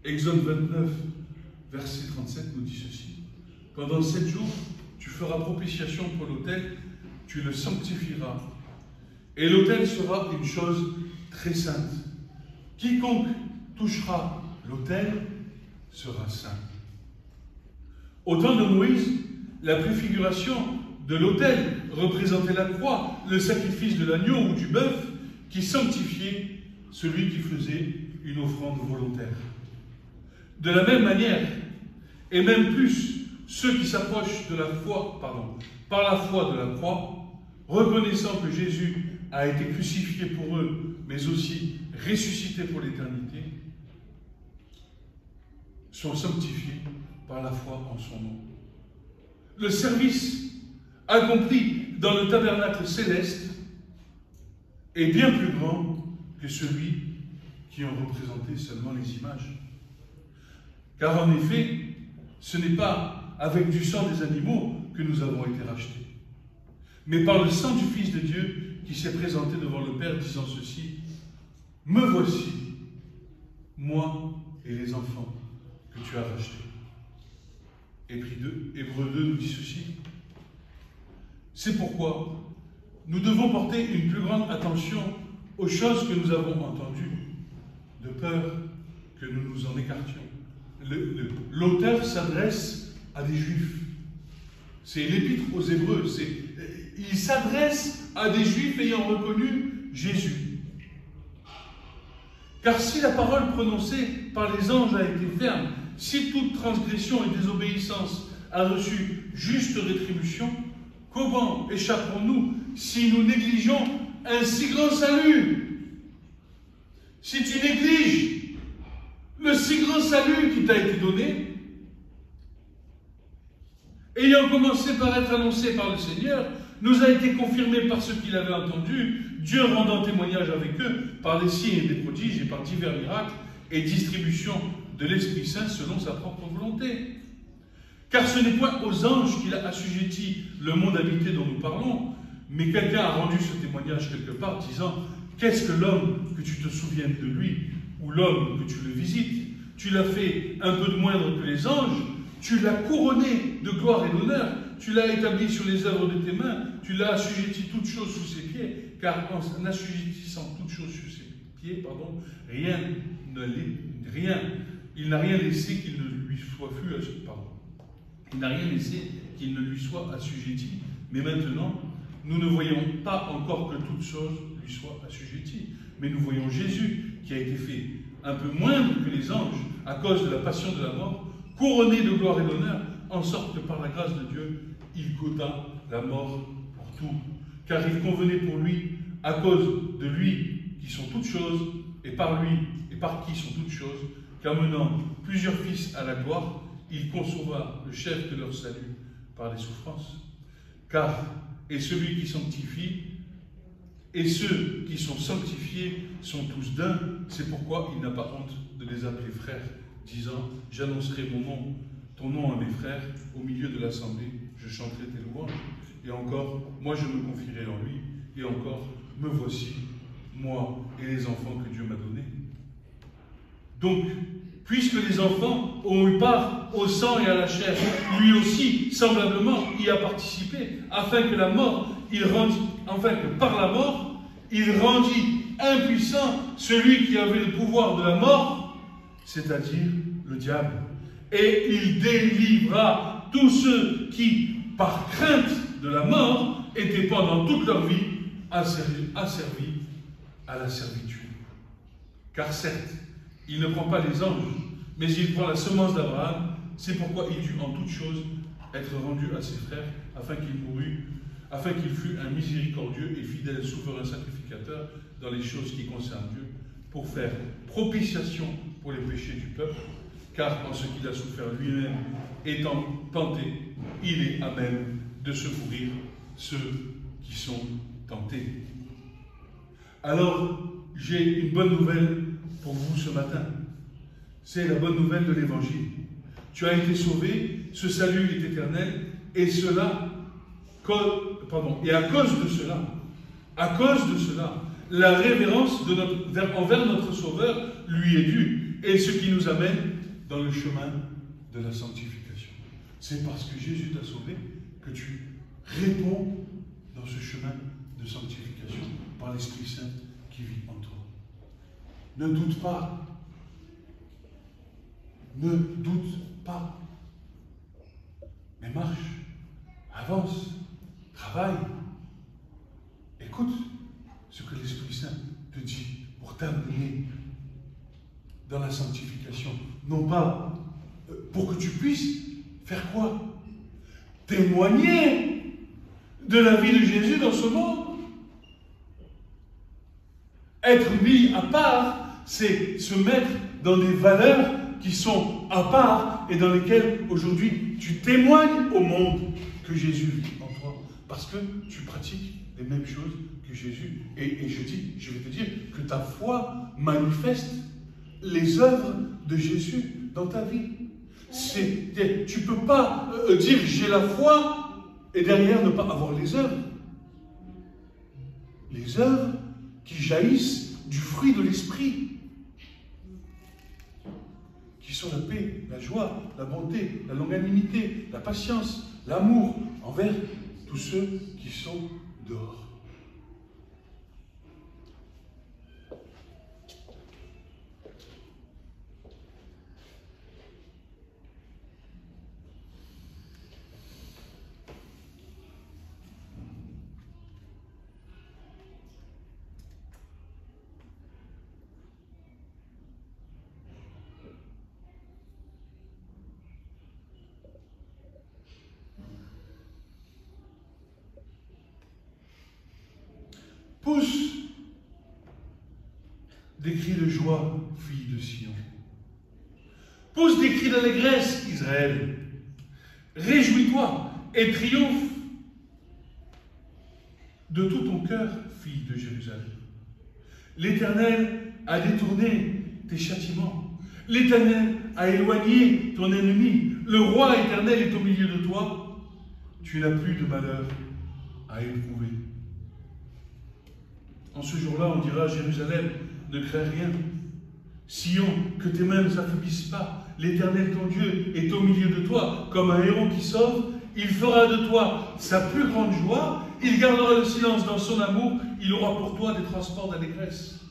Exode 29, verset 37 nous dit ceci. Pendant 7 jours, tu feras propitiation pour l'autel, tu le sanctifieras. Et l'autel sera une chose très sainte. Quiconque touchera l'autel sera saint. Au temps de Moïse, la préfiguration de l'autel représentait la croix, le sacrifice de l'agneau ou du bœuf qui sanctifiait celui qui faisait une offrande volontaire. De la même manière, et même plus, ceux qui s'approchent de la foi, par la foi de la croix, reconnaissant que Jésus a été crucifié pour eux, mais aussi ressuscité pour l'éternité, sont sanctifiés par la foi en son nom. Le service accompli dans le tabernacle céleste est bien plus grand que celui qui en représentait seulement les images. Car en effet, ce n'est pas avec du sang des animaux que nous avons été rachetés, mais par le sang du Fils de Dieu qui s'est présenté devant le Père disant ceci: « Me voici, moi et les enfants que tu as rachetés. Hébreux 2 nous dit ceci. C'est pourquoi nous devons porter une plus grande attention aux choses que nous avons entendues, de peur que nous nous en écartions. L'auteur s'adresse à des Juifs. C'est l'épître aux Hébreux. Il s'adresse à des Juifs ayant reconnu Jésus. Car si la parole prononcée par les anges a été ferme, si toute transgression et désobéissance a reçu juste rétribution, comment échapperons-nous si nous négligeons un si grand salut? Si tu négliges le si grand salut qui t'a été donné, ayant commencé par être annoncé par le Seigneur, nous a été confirmé par ceux qui l'avaient entendu, Dieu rendant témoignage avec eux par les signes et des prodiges et par divers miracles et distribution de l'Esprit Saint selon sa propre volonté. Car ce n'est point aux anges qu'il a assujetti le monde habité dont nous parlons, mais quelqu'un a rendu ce témoignage quelque part, disant « Qu'est-ce que l'homme que tu te souviennes de lui, ou l'homme que tu le visites? Tu l'as fait un peu de moindre que les anges, tu l'as couronné de gloire et d'honneur, tu l'as établi sur les œuvres de tes mains, tu l'as assujetti toutes choses sous ses pieds, car en assujettissant toutes choses sous ses pieds, il n'a rien laissé qu'il ne lui soit assujetti. Mais maintenant, nous ne voyons pas encore que toutes choses lui soient assujetties, mais nous voyons Jésus qui a été fait un peu moindre que les anges à cause de la passion de la mort, couronné de gloire et d'honneur, en sorte que par la grâce de Dieu, il goûta la mort pour tout. Car il convenait pour lui, à cause de lui qui sont toutes choses, et par lui et par qui sont toutes choses, qu'amenant plusieurs fils à la gloire, il consomma le chef de leur salut par les souffrances. Car, et celui qui sanctifie, et ceux qui sont sanctifiés sont tous d'un, c'est pourquoi il n'a pas honte de les appeler frères, disant, j'annoncerai ton nom à mes frères, au milieu de l'assemblée, je chanterai tes louanges. Et encore, moi je me confierai en lui, et encore, me voici, moi et les enfants que Dieu m'a donnés. Donc, puisque les enfants ont eu part au sang et à la chair, lui aussi, semblablement, y a participé, afin que par la mort, il rendit impuissant celui qui avait le pouvoir de la mort, c'est-à-dire le diable. Et il délivra tous ceux qui, par crainte de la mort, étaient pendant toute leur vie asservis à la servitude. Car certes, il ne prend pas les anges, mais il prend la semence d'Abraham. C'est pourquoi il dut en toutes choses être rendu à ses frères, afin qu'il fût un miséricordieux et fidèle souverain sacrificateur dans les choses qui concernent Dieu, pour faire propitiation pour les péchés du peuple, car en ce qu'il a souffert lui-même, étant tenté, il est à même de secourir ceux qui sont tentés. Alors, j'ai une bonne nouvelle pour vous ce matin. C'est la bonne nouvelle de l'Évangile. Tu as été sauvé, ce salut est éternel, et à cause de cela, la révérence envers notre Sauveur lui est due, et ce qui nous amène dans le chemin de la sanctification. C'est parce que Jésus t'a sauvé que tu réponds dans ce chemin de sanctification par l'Esprit Saint qui vit en toi. Ne doute pas. Ne doute pas. Mais marche, avance, travaille. Écoute ce que l'Esprit Saint te dit pour t'amener dans la sanctification. Non pas pour que tu puisses faire quoi? Témoigner de la vie de Jésus dans ce monde. Être mis à part, c'est se mettre dans des valeurs qui sont à part et dans lesquelles aujourd'hui tu témoignes au monde que Jésus vit en toi. Parce que tu pratiques les mêmes choses que Jésus. Et je vais te dire que ta foi manifeste les œuvres de Jésus dans ta vie. Tu ne peux pas dire j'ai la foi et derrière ne pas avoir les œuvres. Les œuvres qui jaillissent du fruit de l'Esprit. sont la paix, la joie, la bonté, la longanimité, la patience, l'amour envers tous ceux qui sont dehors. Pousse des cris de joie, fille de Sion. Pousse des cris d'allégresse, Israël. Réjouis-toi et triomphe de tout ton cœur, fille de Jérusalem. L'Éternel a détourné tes châtiments. L'Éternel a éloigné ton ennemi. Le roi éternel est au milieu de toi. Tu n'as plus de malheur à éprouver. En ce jour-là, on dira à Jérusalem, ne crains rien. Sion, que tes mains ne s'affaiblissent pas. L'Éternel, ton Dieu, est au milieu de toi, comme un héros qui sauve. Il fera de toi sa plus grande joie. Il gardera le silence dans son amour. Il aura pour toi des transports d'allégresse.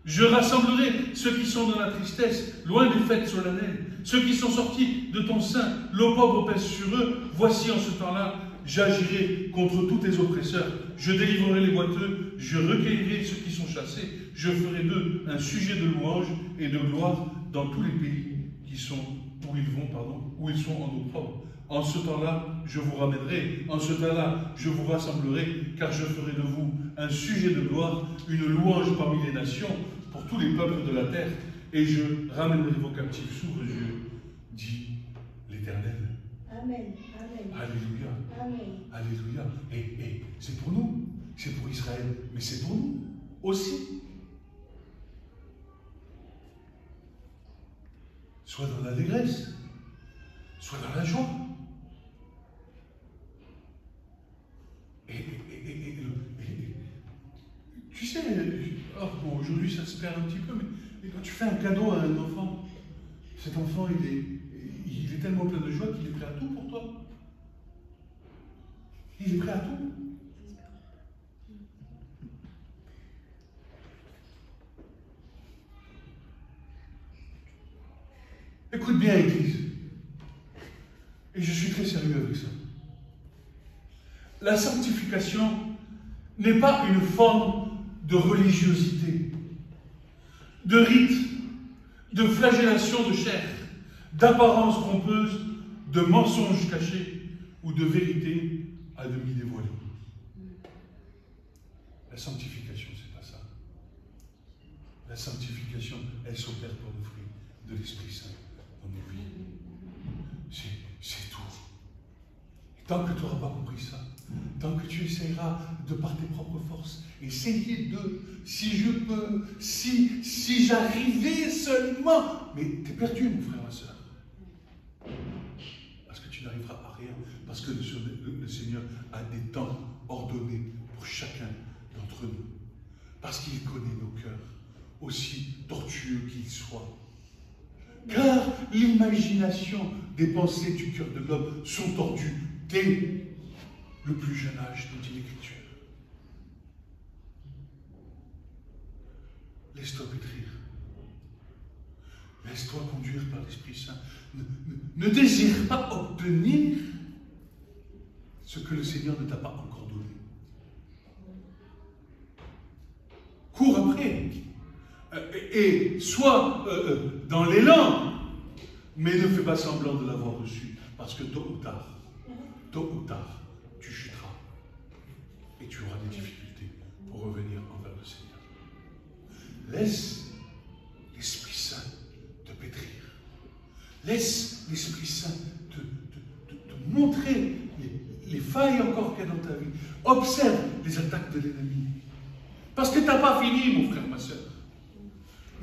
Je rassemblerai ceux qui sont dans la tristesse, loin des fêtes solennelles. Ceux qui sont sortis de ton sein, l'opprobre pèse sur eux. Voici en ce temps-là, j'agirai contre tous tes oppresseurs. Je délivrerai les boiteux, je recueillerai ceux qui sont chassés. Je ferai d'eux un sujet de louange et de gloire dans tous les pays où ils sont en opprobre. En ce temps-là, je vous ramènerai. En ce temps-là, je vous rassemblerai, car je ferai de vous un sujet de gloire, une louange parmi les nations, pour tous les peuples de la terre. Et je ramènerai vos captifs sous vos yeux, dit l'Éternel. Amen. Amen. Alléluia. Amen. Alléluia. Et c'est pour nous, c'est pour Israël, mais c'est pour nous aussi. Soit dans l'allégresse, soit dans la joie. Tu sais, bon, aujourd'hui ça se perd un petit peu, mais quand tu fais un cadeau à un enfant, cet enfant il est tellement plein de joie qu'il est prêt à tout pour toi. Il est prêt à tout. Écoute bien, Église, et je suis très sérieux avec ça. La sanctification n'est pas une forme de religiosité, de rite, de flagellation de chair, d'apparence trompeuse, de mensonges cachés ou de vérité à demi dévoilée. La sanctification, c'est pas ça. La sanctification, elle s'opère par le fruit de l'Esprit Saint dans nos vies. C'est tout. Et tant que tu n'auras pas compris ça, tant que tu essaieras de par tes propres forces, essayer de, si je peux, si j'arrivais seulement, mais tu es perdu, mon frère, ma soeur. Parce que tu n'arriveras à rien, parce que le Seigneur a des temps ordonnés pour chacun d'entre nous. Parce qu'il connaît nos cœurs, aussi tortueux qu'ils soient. Car l'imagination des pensées du cœur de l'homme sont tordues dès le plus jeune âge, nous dit l'Écriture. Laisse-toi pétrir. Laisse-toi conduire par l'Esprit Saint. Ne désire pas obtenir ce que le Seigneur ne t'a pas encore donné. Cours après. Et sois dans l'élan, mais ne fais pas semblant de l'avoir reçu, parce que tôt ou tard, tu chuteras et tu auras des difficultés pour revenir envers le Seigneur. Laisse l'Esprit Saint te pétrir. Laisse l'Esprit Saint te montrer les failles encore qu'il y a dans ta vie. Observe les attaques de l'ennemi. Parce que tu n'as pas fini, mon frère, ma soeur.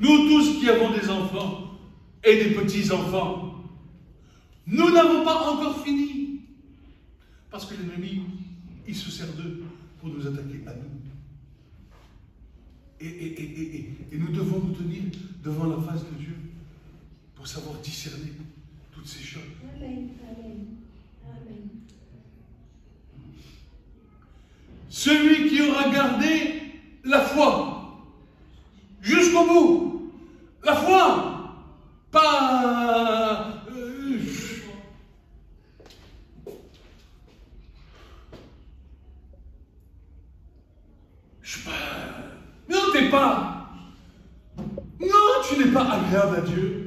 Nous tous qui avons des enfants et des petits-enfants, nous n'avons pas encore fini. Parce que l'ennemi, il se sert d'eux pour nous attaquer à nous. Et nous devons nous tenir devant la face de Dieu pour savoir discerner toutes ces choses. Amen. Amen. Amen. Celui qui aura gardé la foi jusqu'au bout. La foi, pas... je sais pas... Non, t'es pas... Non, tu n'es pas agréable à Dieu.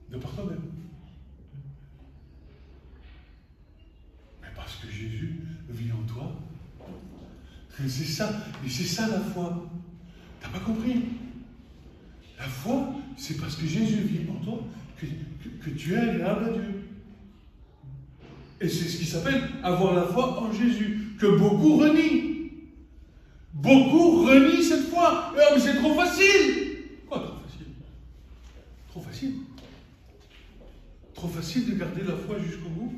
De par toi-même. Mais parce que Jésus vit en toi. C'est ça, mais c'est ça la foi. T'as pas compris? La foi, c'est parce que Jésus vit en toi que tu es agréable à Dieu. Et c'est ce qui s'appelle avoir la foi en Jésus, que beaucoup renient. Beaucoup renient cette foi. Oh, mais c'est trop facile. Quoi, trop facile? Trop facile. Trop facile de garder la foi jusqu'au bout.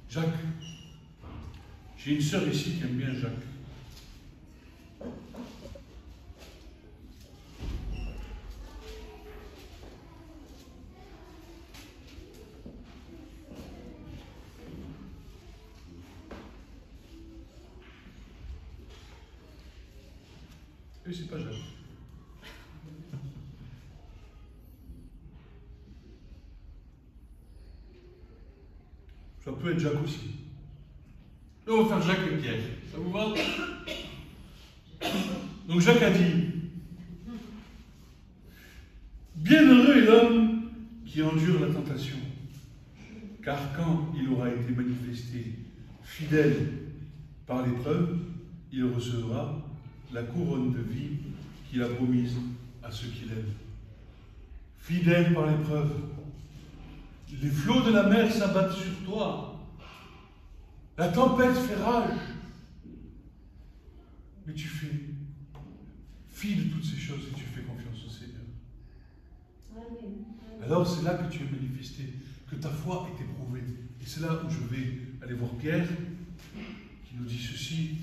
Jacques. J'ai une sœur ici qui aime bien Jacques. Et c'est pas Jacques. Ça peut être Jacques aussi. On va faire Jacques et Pierre. Ça vous va? Donc Jacques a dit: bienheureux est l'homme qui endure la tentation, car quand il aura été manifesté fidèle par l'épreuve, il recevra la couronne de vie qu'il a promise à ceux qui l'aiment. Fidèle par l'épreuve. Les flots de la mer s'abattent sur toi. La tempête fait rage. Mais tu fais fi de toutes ces choses et tu fais confiance au Seigneur. Amen. Alors c'est là que tu es manifesté, que ta foi est éprouvée. Et c'est là où je vais aller voir Pierre, qui nous dit ceci.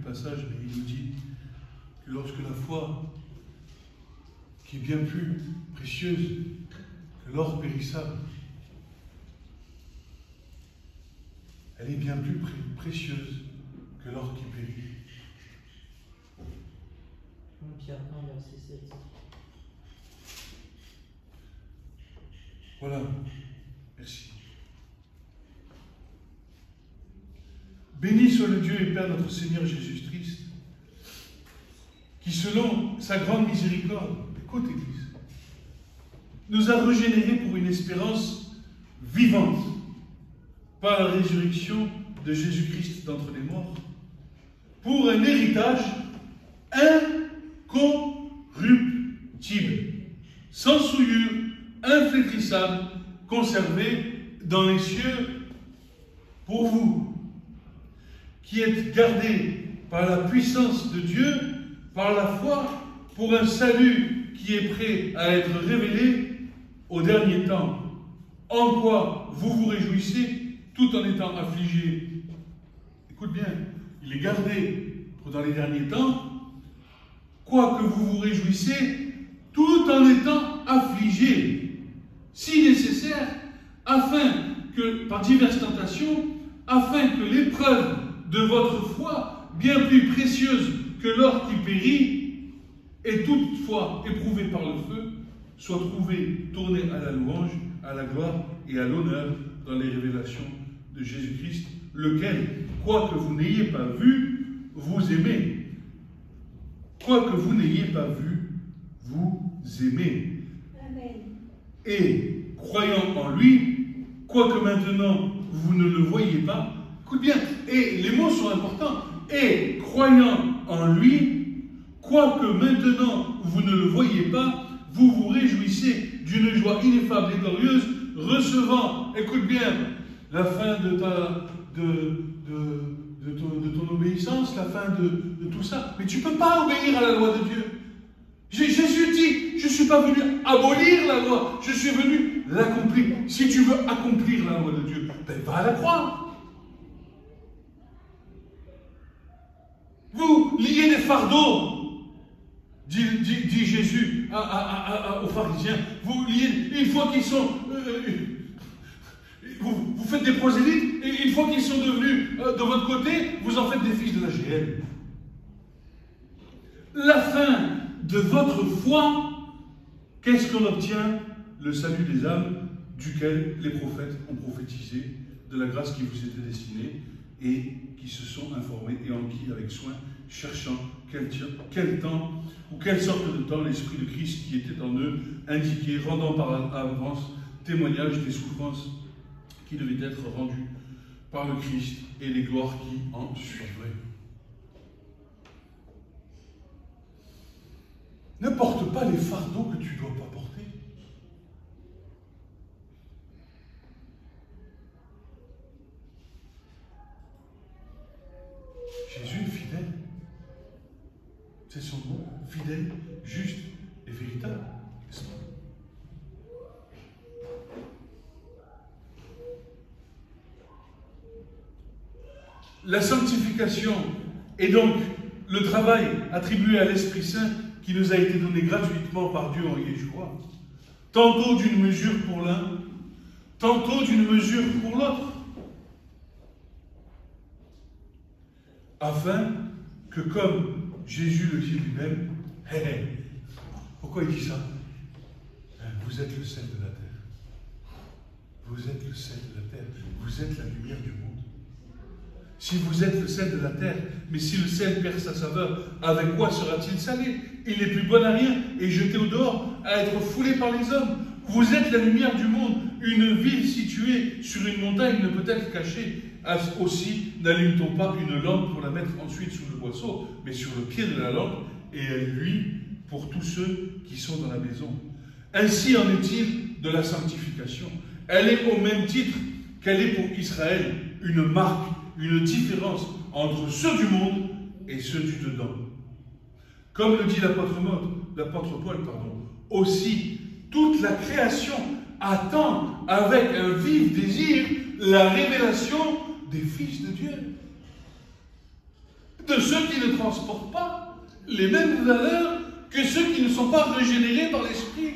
Passage, mais il nous dit que lorsque la foi, qui est bien plus précieuse que l'or périssable, elle est bien plus précieuse que l'or qui périt. Pierre 1, verset 7. Voilà, merci. Béni soit le Dieu et Père notre Seigneur Jésus-Christ, qui selon sa grande miséricorde, écoute Église, nous a régénérés pour une espérance vivante par la résurrection de Jésus-Christ d'entre les morts, pour un héritage incorruptible, sans souillure, inflétrissable, conservé dans les cieux pour vous, qui êtes gardés par la puissance de Dieu, par la foi, pour un salut qui est prêt à être révélé au dernier temps, en quoi vous vous réjouissez tout en étant affligés. Écoute bien, il est gardé pour dans les derniers temps, quoique vous vous réjouissez tout en étant affligés, si nécessaire, afin que, par diverses tentations, afin que l'épreuve de votre foi, bien plus précieuse que l'or qui périt, et toutefois éprouvée par le feu, soit trouvée tournée à la louange, à la gloire et à l'honneur dans les révélations de Jésus-Christ, lequel, quoique vous n'ayez pas vu, vous aimez, quoi que vous n'ayez pas vu, vous aimez. Amen. Et croyant en lui, quoique maintenant vous ne le voyez pas, écoute bien, et les mots sont importants, et croyant en lui, quoique maintenant vous ne le voyez pas, vous vous réjouissez d'une joie ineffable et glorieuse, recevant, écoute bien, la fin de ton obéissance, la fin de tout ça. Mais tu ne peux pas obéir à la loi de Dieu. Jésus dit, je ne suis pas venu abolir la loi, je suis venu l'accomplir. Si tu veux accomplir la loi de Dieu, ben va à la croix. Vous liez des fardeaux, dit Jésus aux pharisiens. Vous liez, une fois qu'ils sont... vous faites des prosélytes, et une fois qu'ils sont devenus de votre côté, vous en faites des fils de la GL. La fin de votre foi, qu'est-ce qu'on obtient? Le salut des âmes, duquel les prophètes ont prophétisé, de la grâce qui vous était destinée, et qui se sont informés et enquis avec soin, cherchant quel temps ou quelle sorte de temps l'Esprit de Christ qui était en eux indiqué, rendant par avance témoignage des souffrances qui devaient être rendues par le Christ et les gloires qui en suivraient. Ne porte pas les fardeaux que tu ne dois pas porter. Jésus est fidèle. C'est son nom, fidèle, juste et véritable. La sanctification est donc le travail attribué à l'Esprit Saint qui nous a été donné gratuitement par Dieu en Yeshua, tantôt d'une mesure pour l'un, tantôt d'une mesure pour l'autre, afin que, comme Jésus le dit lui-même, pourquoi il dit ça? Vous êtes le sel de la terre. Vous êtes le sel de la terre. Vous êtes la lumière du monde. Si vous êtes le sel de la terre, mais si le sel perd sa saveur, avec quoi sera-t-il salé? Il n'est plus bon à rien et jeté au dehors, à être foulé par les hommes. Vous êtes la lumière du monde. Une ville située sur une montagne ne peut être cachée. Aussi, n'allume-t-on pas une lampe pour la mettre ensuite sous le boisseau, mais sur le pied de la lampe, et elle luit pour tous ceux qui sont dans la maison. Ainsi en est-il de la sanctification. Elle est au même titre qu'elle est pour Israël une marque, une différence entre ceux du monde et ceux du dedans. Comme le dit l'apôtre Paul, aussi toute la création attend avec un vif désir la révélation des fils de Dieu, de ceux qui ne transportent pas les mêmes valeurs que ceux qui ne sont pas régénérés par l'Esprit.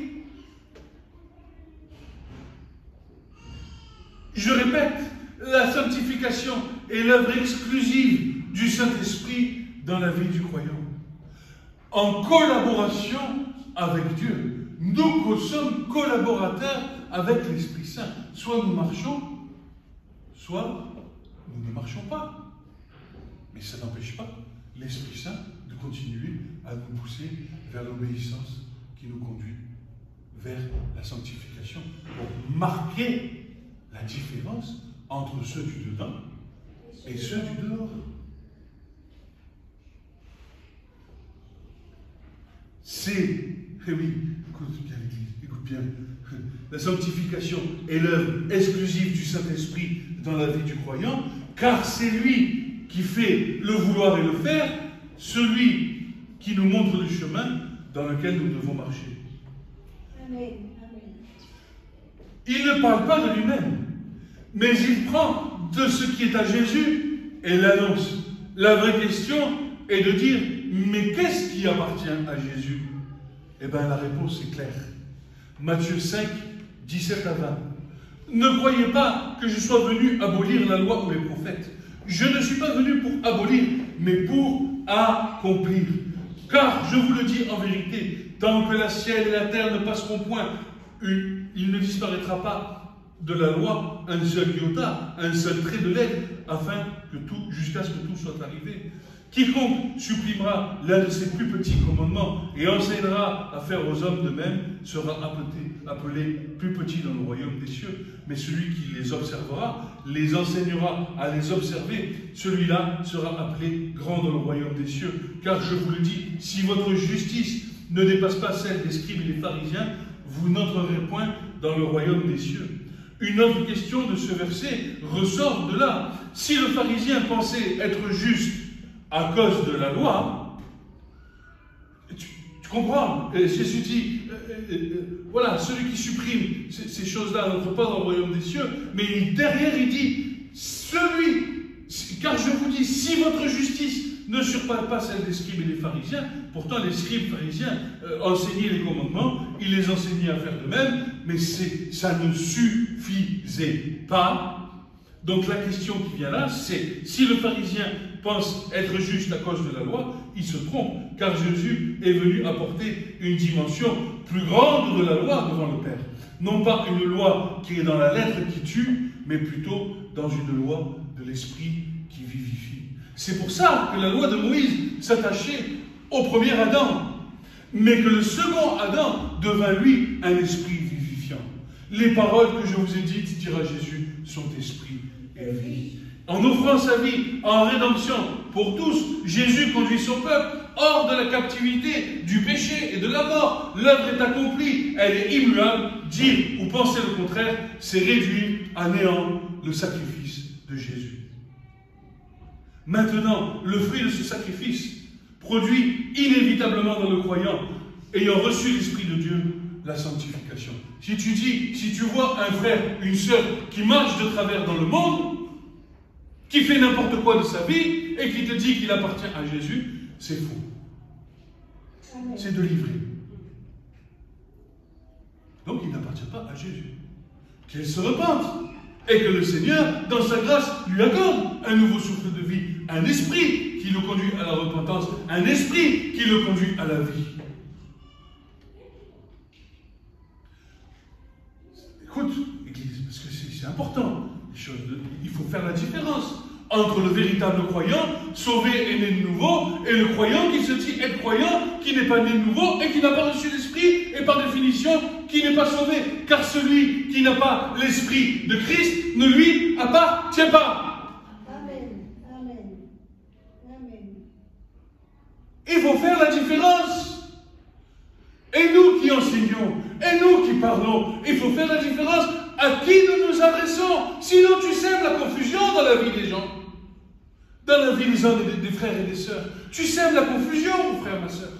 Je répète, la sanctification est l'œuvre exclusive du Saint-Esprit dans la vie du croyant. En collaboration avec Dieu, nous sommes collaborateurs avec l'Esprit Saint. Soit nous marchons, soit nous ne marchons pas. Mais ça n'empêche pas l'Esprit Saint de continuer à nous pousser vers l'obéissance qui nous conduit vers la sanctification, pour marquer la différence entre ceux du dedans et ceux du dehors. C'est, eh oui, écoute bien l'Église, écoute bien, la sanctification est l'œuvre exclusive du Saint-Esprit dans la vie du croyant, car c'est lui qui fait le vouloir et le faire, celui qui nous montre le chemin dans lequel nous devons marcher. Amen. Il ne parle pas de lui-même, mais il prend de ce qui est à Jésus et l'annonce. La vraie question est de dire, mais qu'est-ce qui appartient à Jésus? Eh bien, la réponse est claire. Matthieu 5, 17 à 20. Ne croyez pas que je sois venu abolir la loi ou les prophètes. Je ne suis pas venu pour abolir, mais pour accomplir. Car, je vous le dis en vérité, tant que la ciel et la terre ne passeront point, il ne disparaîtra pas de la loi un seul iota, un seul trait de lettre, afin que tout, jusqu'à ce que tout soit arrivé. Quiconque supprimera l'un de ces plus petits commandements et enseignera à faire aux hommes de même sera appelé plus petit dans le royaume des cieux. Mais celui qui les observera, les enseignera à les observer, celui-là sera appelé grand dans le royaume des cieux. Car je vous le dis, si votre justice ne dépasse pas celle des scribes et des pharisiens, vous n'entrerez point dans le royaume des cieux. Une autre question de ce verset ressort de là. Si le pharisien pensait être juste à cause de la loi, tu comprends, Jésus dit, voilà, celui qui supprime ces choses-là n'entre pas dans le royaume des cieux, mais derrière il dit, car je vous dis, si votre justice ne surpasse pas celle des scribes et des pharisiens, pourtant les scribes pharisiens enseignaient les commandements, ils les enseignaient à faire de même, mais ça ne suffisait pas. Donc la question qui vient là, c'est si le pharisien pense être juste à cause de la loi, il se trompe, car Jésus est venu apporter une dimension plus grande de la loi devant le Père. Non pas une loi qui est dans la lettre qui tue, mais plutôt dans une loi de l'esprit qui vivifie. C'est pour ça que la loi de Moïse s'attachait au premier Adam, mais que le second Adam devint lui un esprit vivifiant. Les paroles que je vous ai dites, dira Jésus, sont esprit et vie. En offrant sa vie en rédemption pour tous, Jésus conduit son peuple hors de la captivité, du péché et de la mort. L'œuvre est accomplie, elle est immuable. Dire ou penser le contraire, c'est réduire à néant le sacrifice de Jésus. Maintenant, le fruit de ce sacrifice produit inévitablement dans le croyant, ayant reçu l'Esprit de Dieu, la sanctification. Si tu vois un frère, une sœur qui marche de travers dans le monde, qui fait n'importe quoi de sa vie et qui te dit qu'il appartient à Jésus, c'est faux. C'est de livrer. Donc il n'appartient pas à Jésus. Qu'il se repente et que le Seigneur, dans sa grâce, lui accorde un nouveau souffle de vie, un esprit qui le conduit à la repentance, un esprit qui le conduit à la vie. Écoute, Église, parce que c'est important. Il faut faire la différence entre le véritable croyant, sauvé et né de nouveau, et le croyant qui se dit être croyant, qui n'est pas né de nouveau et qui n'a pas reçu l'Esprit, et par définition, qui n'est pas sauvé. Car celui qui n'a pas l'Esprit de Christ ne lui appartient pas. Amen. Amen. Amen. Il faut faire la différence. Et nous qui enseignons, et nous qui parlons, il faut faire la différence. À qui nous nous adressons? Sinon tu sèmes la confusion dans la vie des gens. Dans la vie des hommes et des frères et des sœurs. Tu sèmes la confusion, mon frère, ma sœur.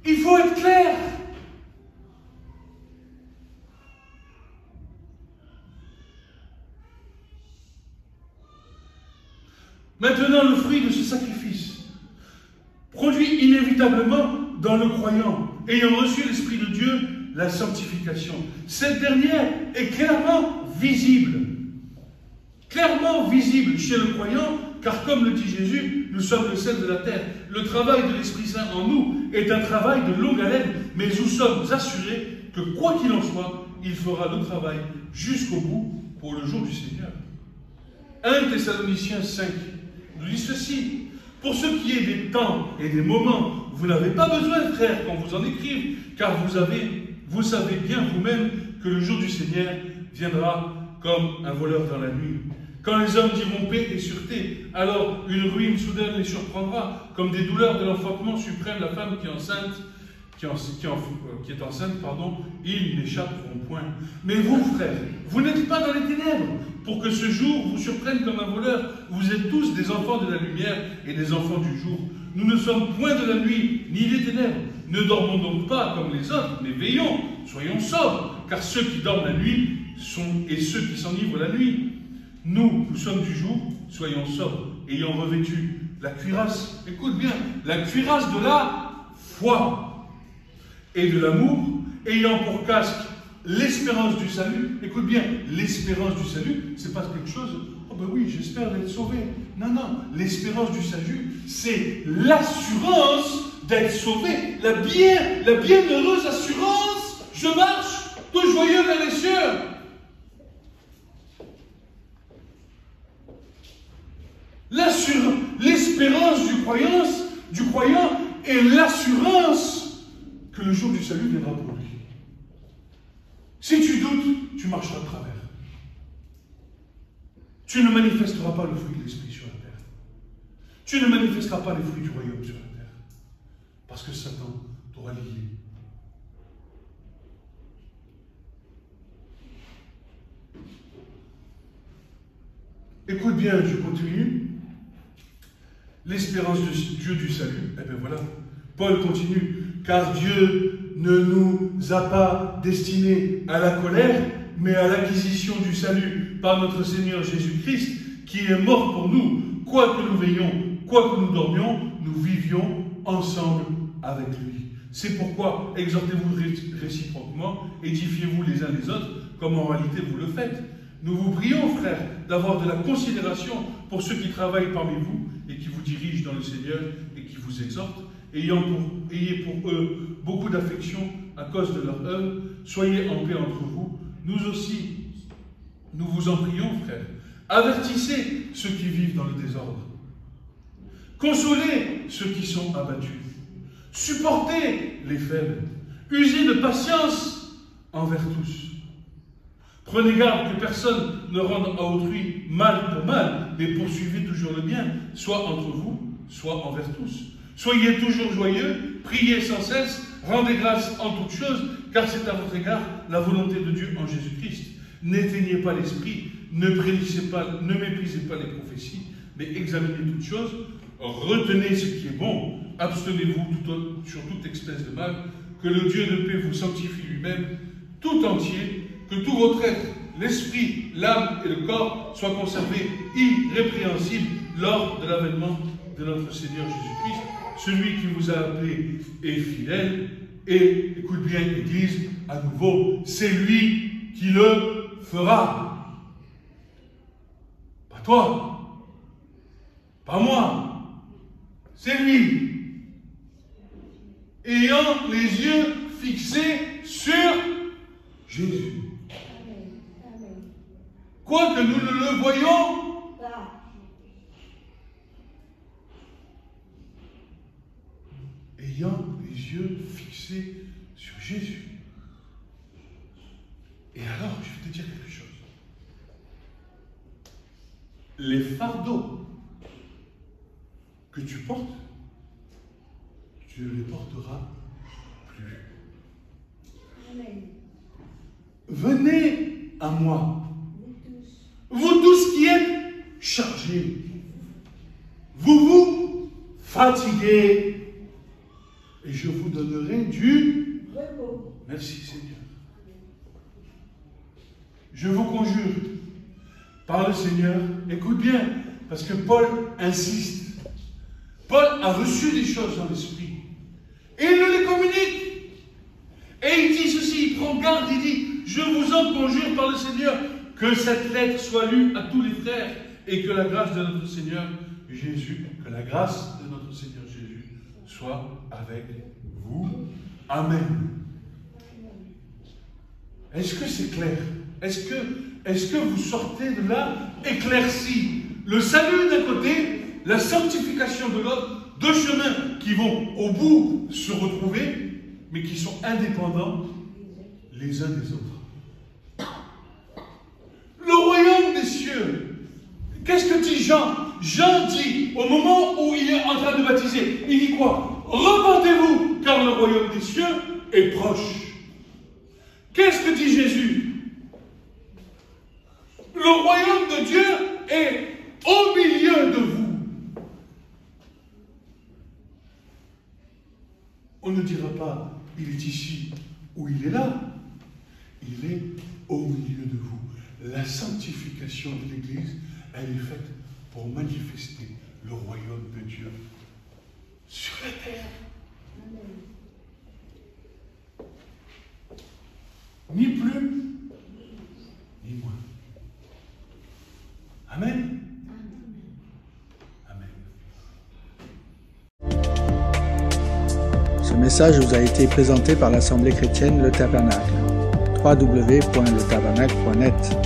Il faut être clair. Maintenant, le fruit de ce sacrifice produit inévitablement dans le croyant, ayant reçu l'Esprit de Dieu, la sanctification. Cette dernière est clairement visible chez le croyant, car comme le dit Jésus, nous sommes le sel de la terre. Le travail de l'Esprit Saint en nous est un travail de longue haleine, mais nous sommes assurés que quoi qu'il en soit, il fera le travail jusqu'au bout pour le jour du Seigneur. 1 Thessaloniciens 5 nous dit ceci: pour ce qui est des temps et des moments, vous n'avez pas besoin, frères, qu'on vous en écrive, car vous savez bien vous-même que le jour du Seigneur viendra comme un voleur dans la nuit. Quand les hommes diront paix et sûreté, alors une ruine soudaine les surprendra, comme des douleurs de l'enfantement suprême, la femme qui est enceinte, ils n'échapperont point. Mais vous, frères, vous n'êtes pas dans les ténèbres, pour que ce jour vous surprenne comme un voleur. Vous êtes tous des enfants de la lumière et des enfants du jour. Nous ne sommes point de la nuit, ni des ténèbres. Ne dormons donc pas comme les autres, mais veillons, soyons sobres, car ceux qui dorment la nuit et ceux qui s'enivrent la nuit. Nous sommes du jour, soyons sobres, ayant revêtu la cuirasse, écoute bien, la cuirasse de la foi et de l'amour, ayant pour casque l'espérance du salut. Écoute bien, l'espérance du salut, c'est pas quelque chose, oh ben oui, j'espère d'être sauvé. Non, non, l'espérance du salut, c'est l'assurance d'être sauvé, la bienheureuse assurance, je marche tout joyeux vers les cieux. L'espérance l'espérance du croyant et l'assurance que le jour du salut viendra pour lui. Si tu doutes, tu marcheras de travers. Tu ne manifesteras pas le fruit de l'esprit sur la terre. Tu ne manifesteras pas les fruits du royaume sur la terre. Parce que Satan t'aura lié. Écoute bien, je continue. L'espérance de Dieu du salut. Eh bien voilà. Paul continue. Car Dieu ne nous a pas destinés à la colère, mais à l'acquisition du salut par notre Seigneur Jésus-Christ, qui est mort pour nous. Quoi que nous veillions, quoi que nous dormions, nous vivions ensemble avec lui. C'est pourquoi exhortez-vous réciproquement, édifiez-vous les uns les autres, comme en réalité vous le faites. Nous vous prions, frères, d'avoir de la considération pour ceux qui travaillent parmi vous et qui vous dirigent dans le Seigneur et qui vous exhortent. Ayez pour eux beaucoup d'affection à cause de leur œuvre. Soyez en paix entre vous. Nous aussi, nous vous en prions, frères. Avertissez ceux qui vivent dans le désordre. Consolez ceux qui sont abattus. Supportez les faibles. Usez de patience envers tous. Prenez garde que personne ne rende à autrui mal pour mal, mais poursuivez toujours le bien, soit entre vous, soit envers tous. Soyez toujours joyeux, priez sans cesse, rendez grâce en toutes choses, car c'est à votre égard la volonté de Dieu en Jésus-Christ. N'éteignez pas l'esprit, ne méprisez pas les prophéties, mais examinez toutes choses, retenez ce qui est bon, abstenez-vous sur toute espèce de mal, que le Dieu de paix vous sanctifie lui-même, tout entier, que tout votre être, l'esprit, l'âme et le corps soient conservés irrépréhensibles lors de l'avènement de notre Seigneur Jésus-Christ. Celui qui vous a appelé est fidèle et, écoute bien l'Église, à nouveau, c'est lui qui le fera. Pas toi, pas moi, c'est lui. Ayant les yeux fixés sur Jésus. Quoique nous ne le voyons ayant les yeux fixés sur Jésus. Et alors, je vais te dire quelque chose. Les fardeaux que tu portes, tu ne les porteras plus. Amen. Venez à moi, vous tous qui êtes chargés, vous fatiguez, et je vous donnerai du repos. Merci Seigneur. Je vous conjure, par le Seigneur, écoute bien, parce que Paul insiste. Paul a reçu des choses dans l'esprit, et il nous les communique. Et il dit ceci, il prend garde, il dit, je vous en conjure par le Seigneur, que cette lettre soit lue à tous les frères, et que la grâce de notre Seigneur Jésus, soit avec vous. Amen. Est-ce que c'est clair? Est-ce que vous sortez de là éclairci? Le salut d'un côté, la sanctification de l'autre, deux chemins qui vont au bout se retrouver, mais qui sont indépendants les uns des autres. Le royaume des cieux. Qu'est-ce que dit Jean? Jean dit, au moment où il est en train de baptiser, il dit quoi? Repentez-vous, car le royaume des cieux est proche. Qu'est-ce que dit Jésus? Le royaume de Dieu est au milieu de vous. On ne dira pas, il est ici ou il est là. Il est au milieu de vous. La sanctification de l'Église, elle est faite pour manifester le royaume de Dieu sur la terre. Ni plus, ni moins. Amen. Amen. Ce message vous a été présenté par l'Assemblée chrétienne Le Tabernacle. www.letabernacle.net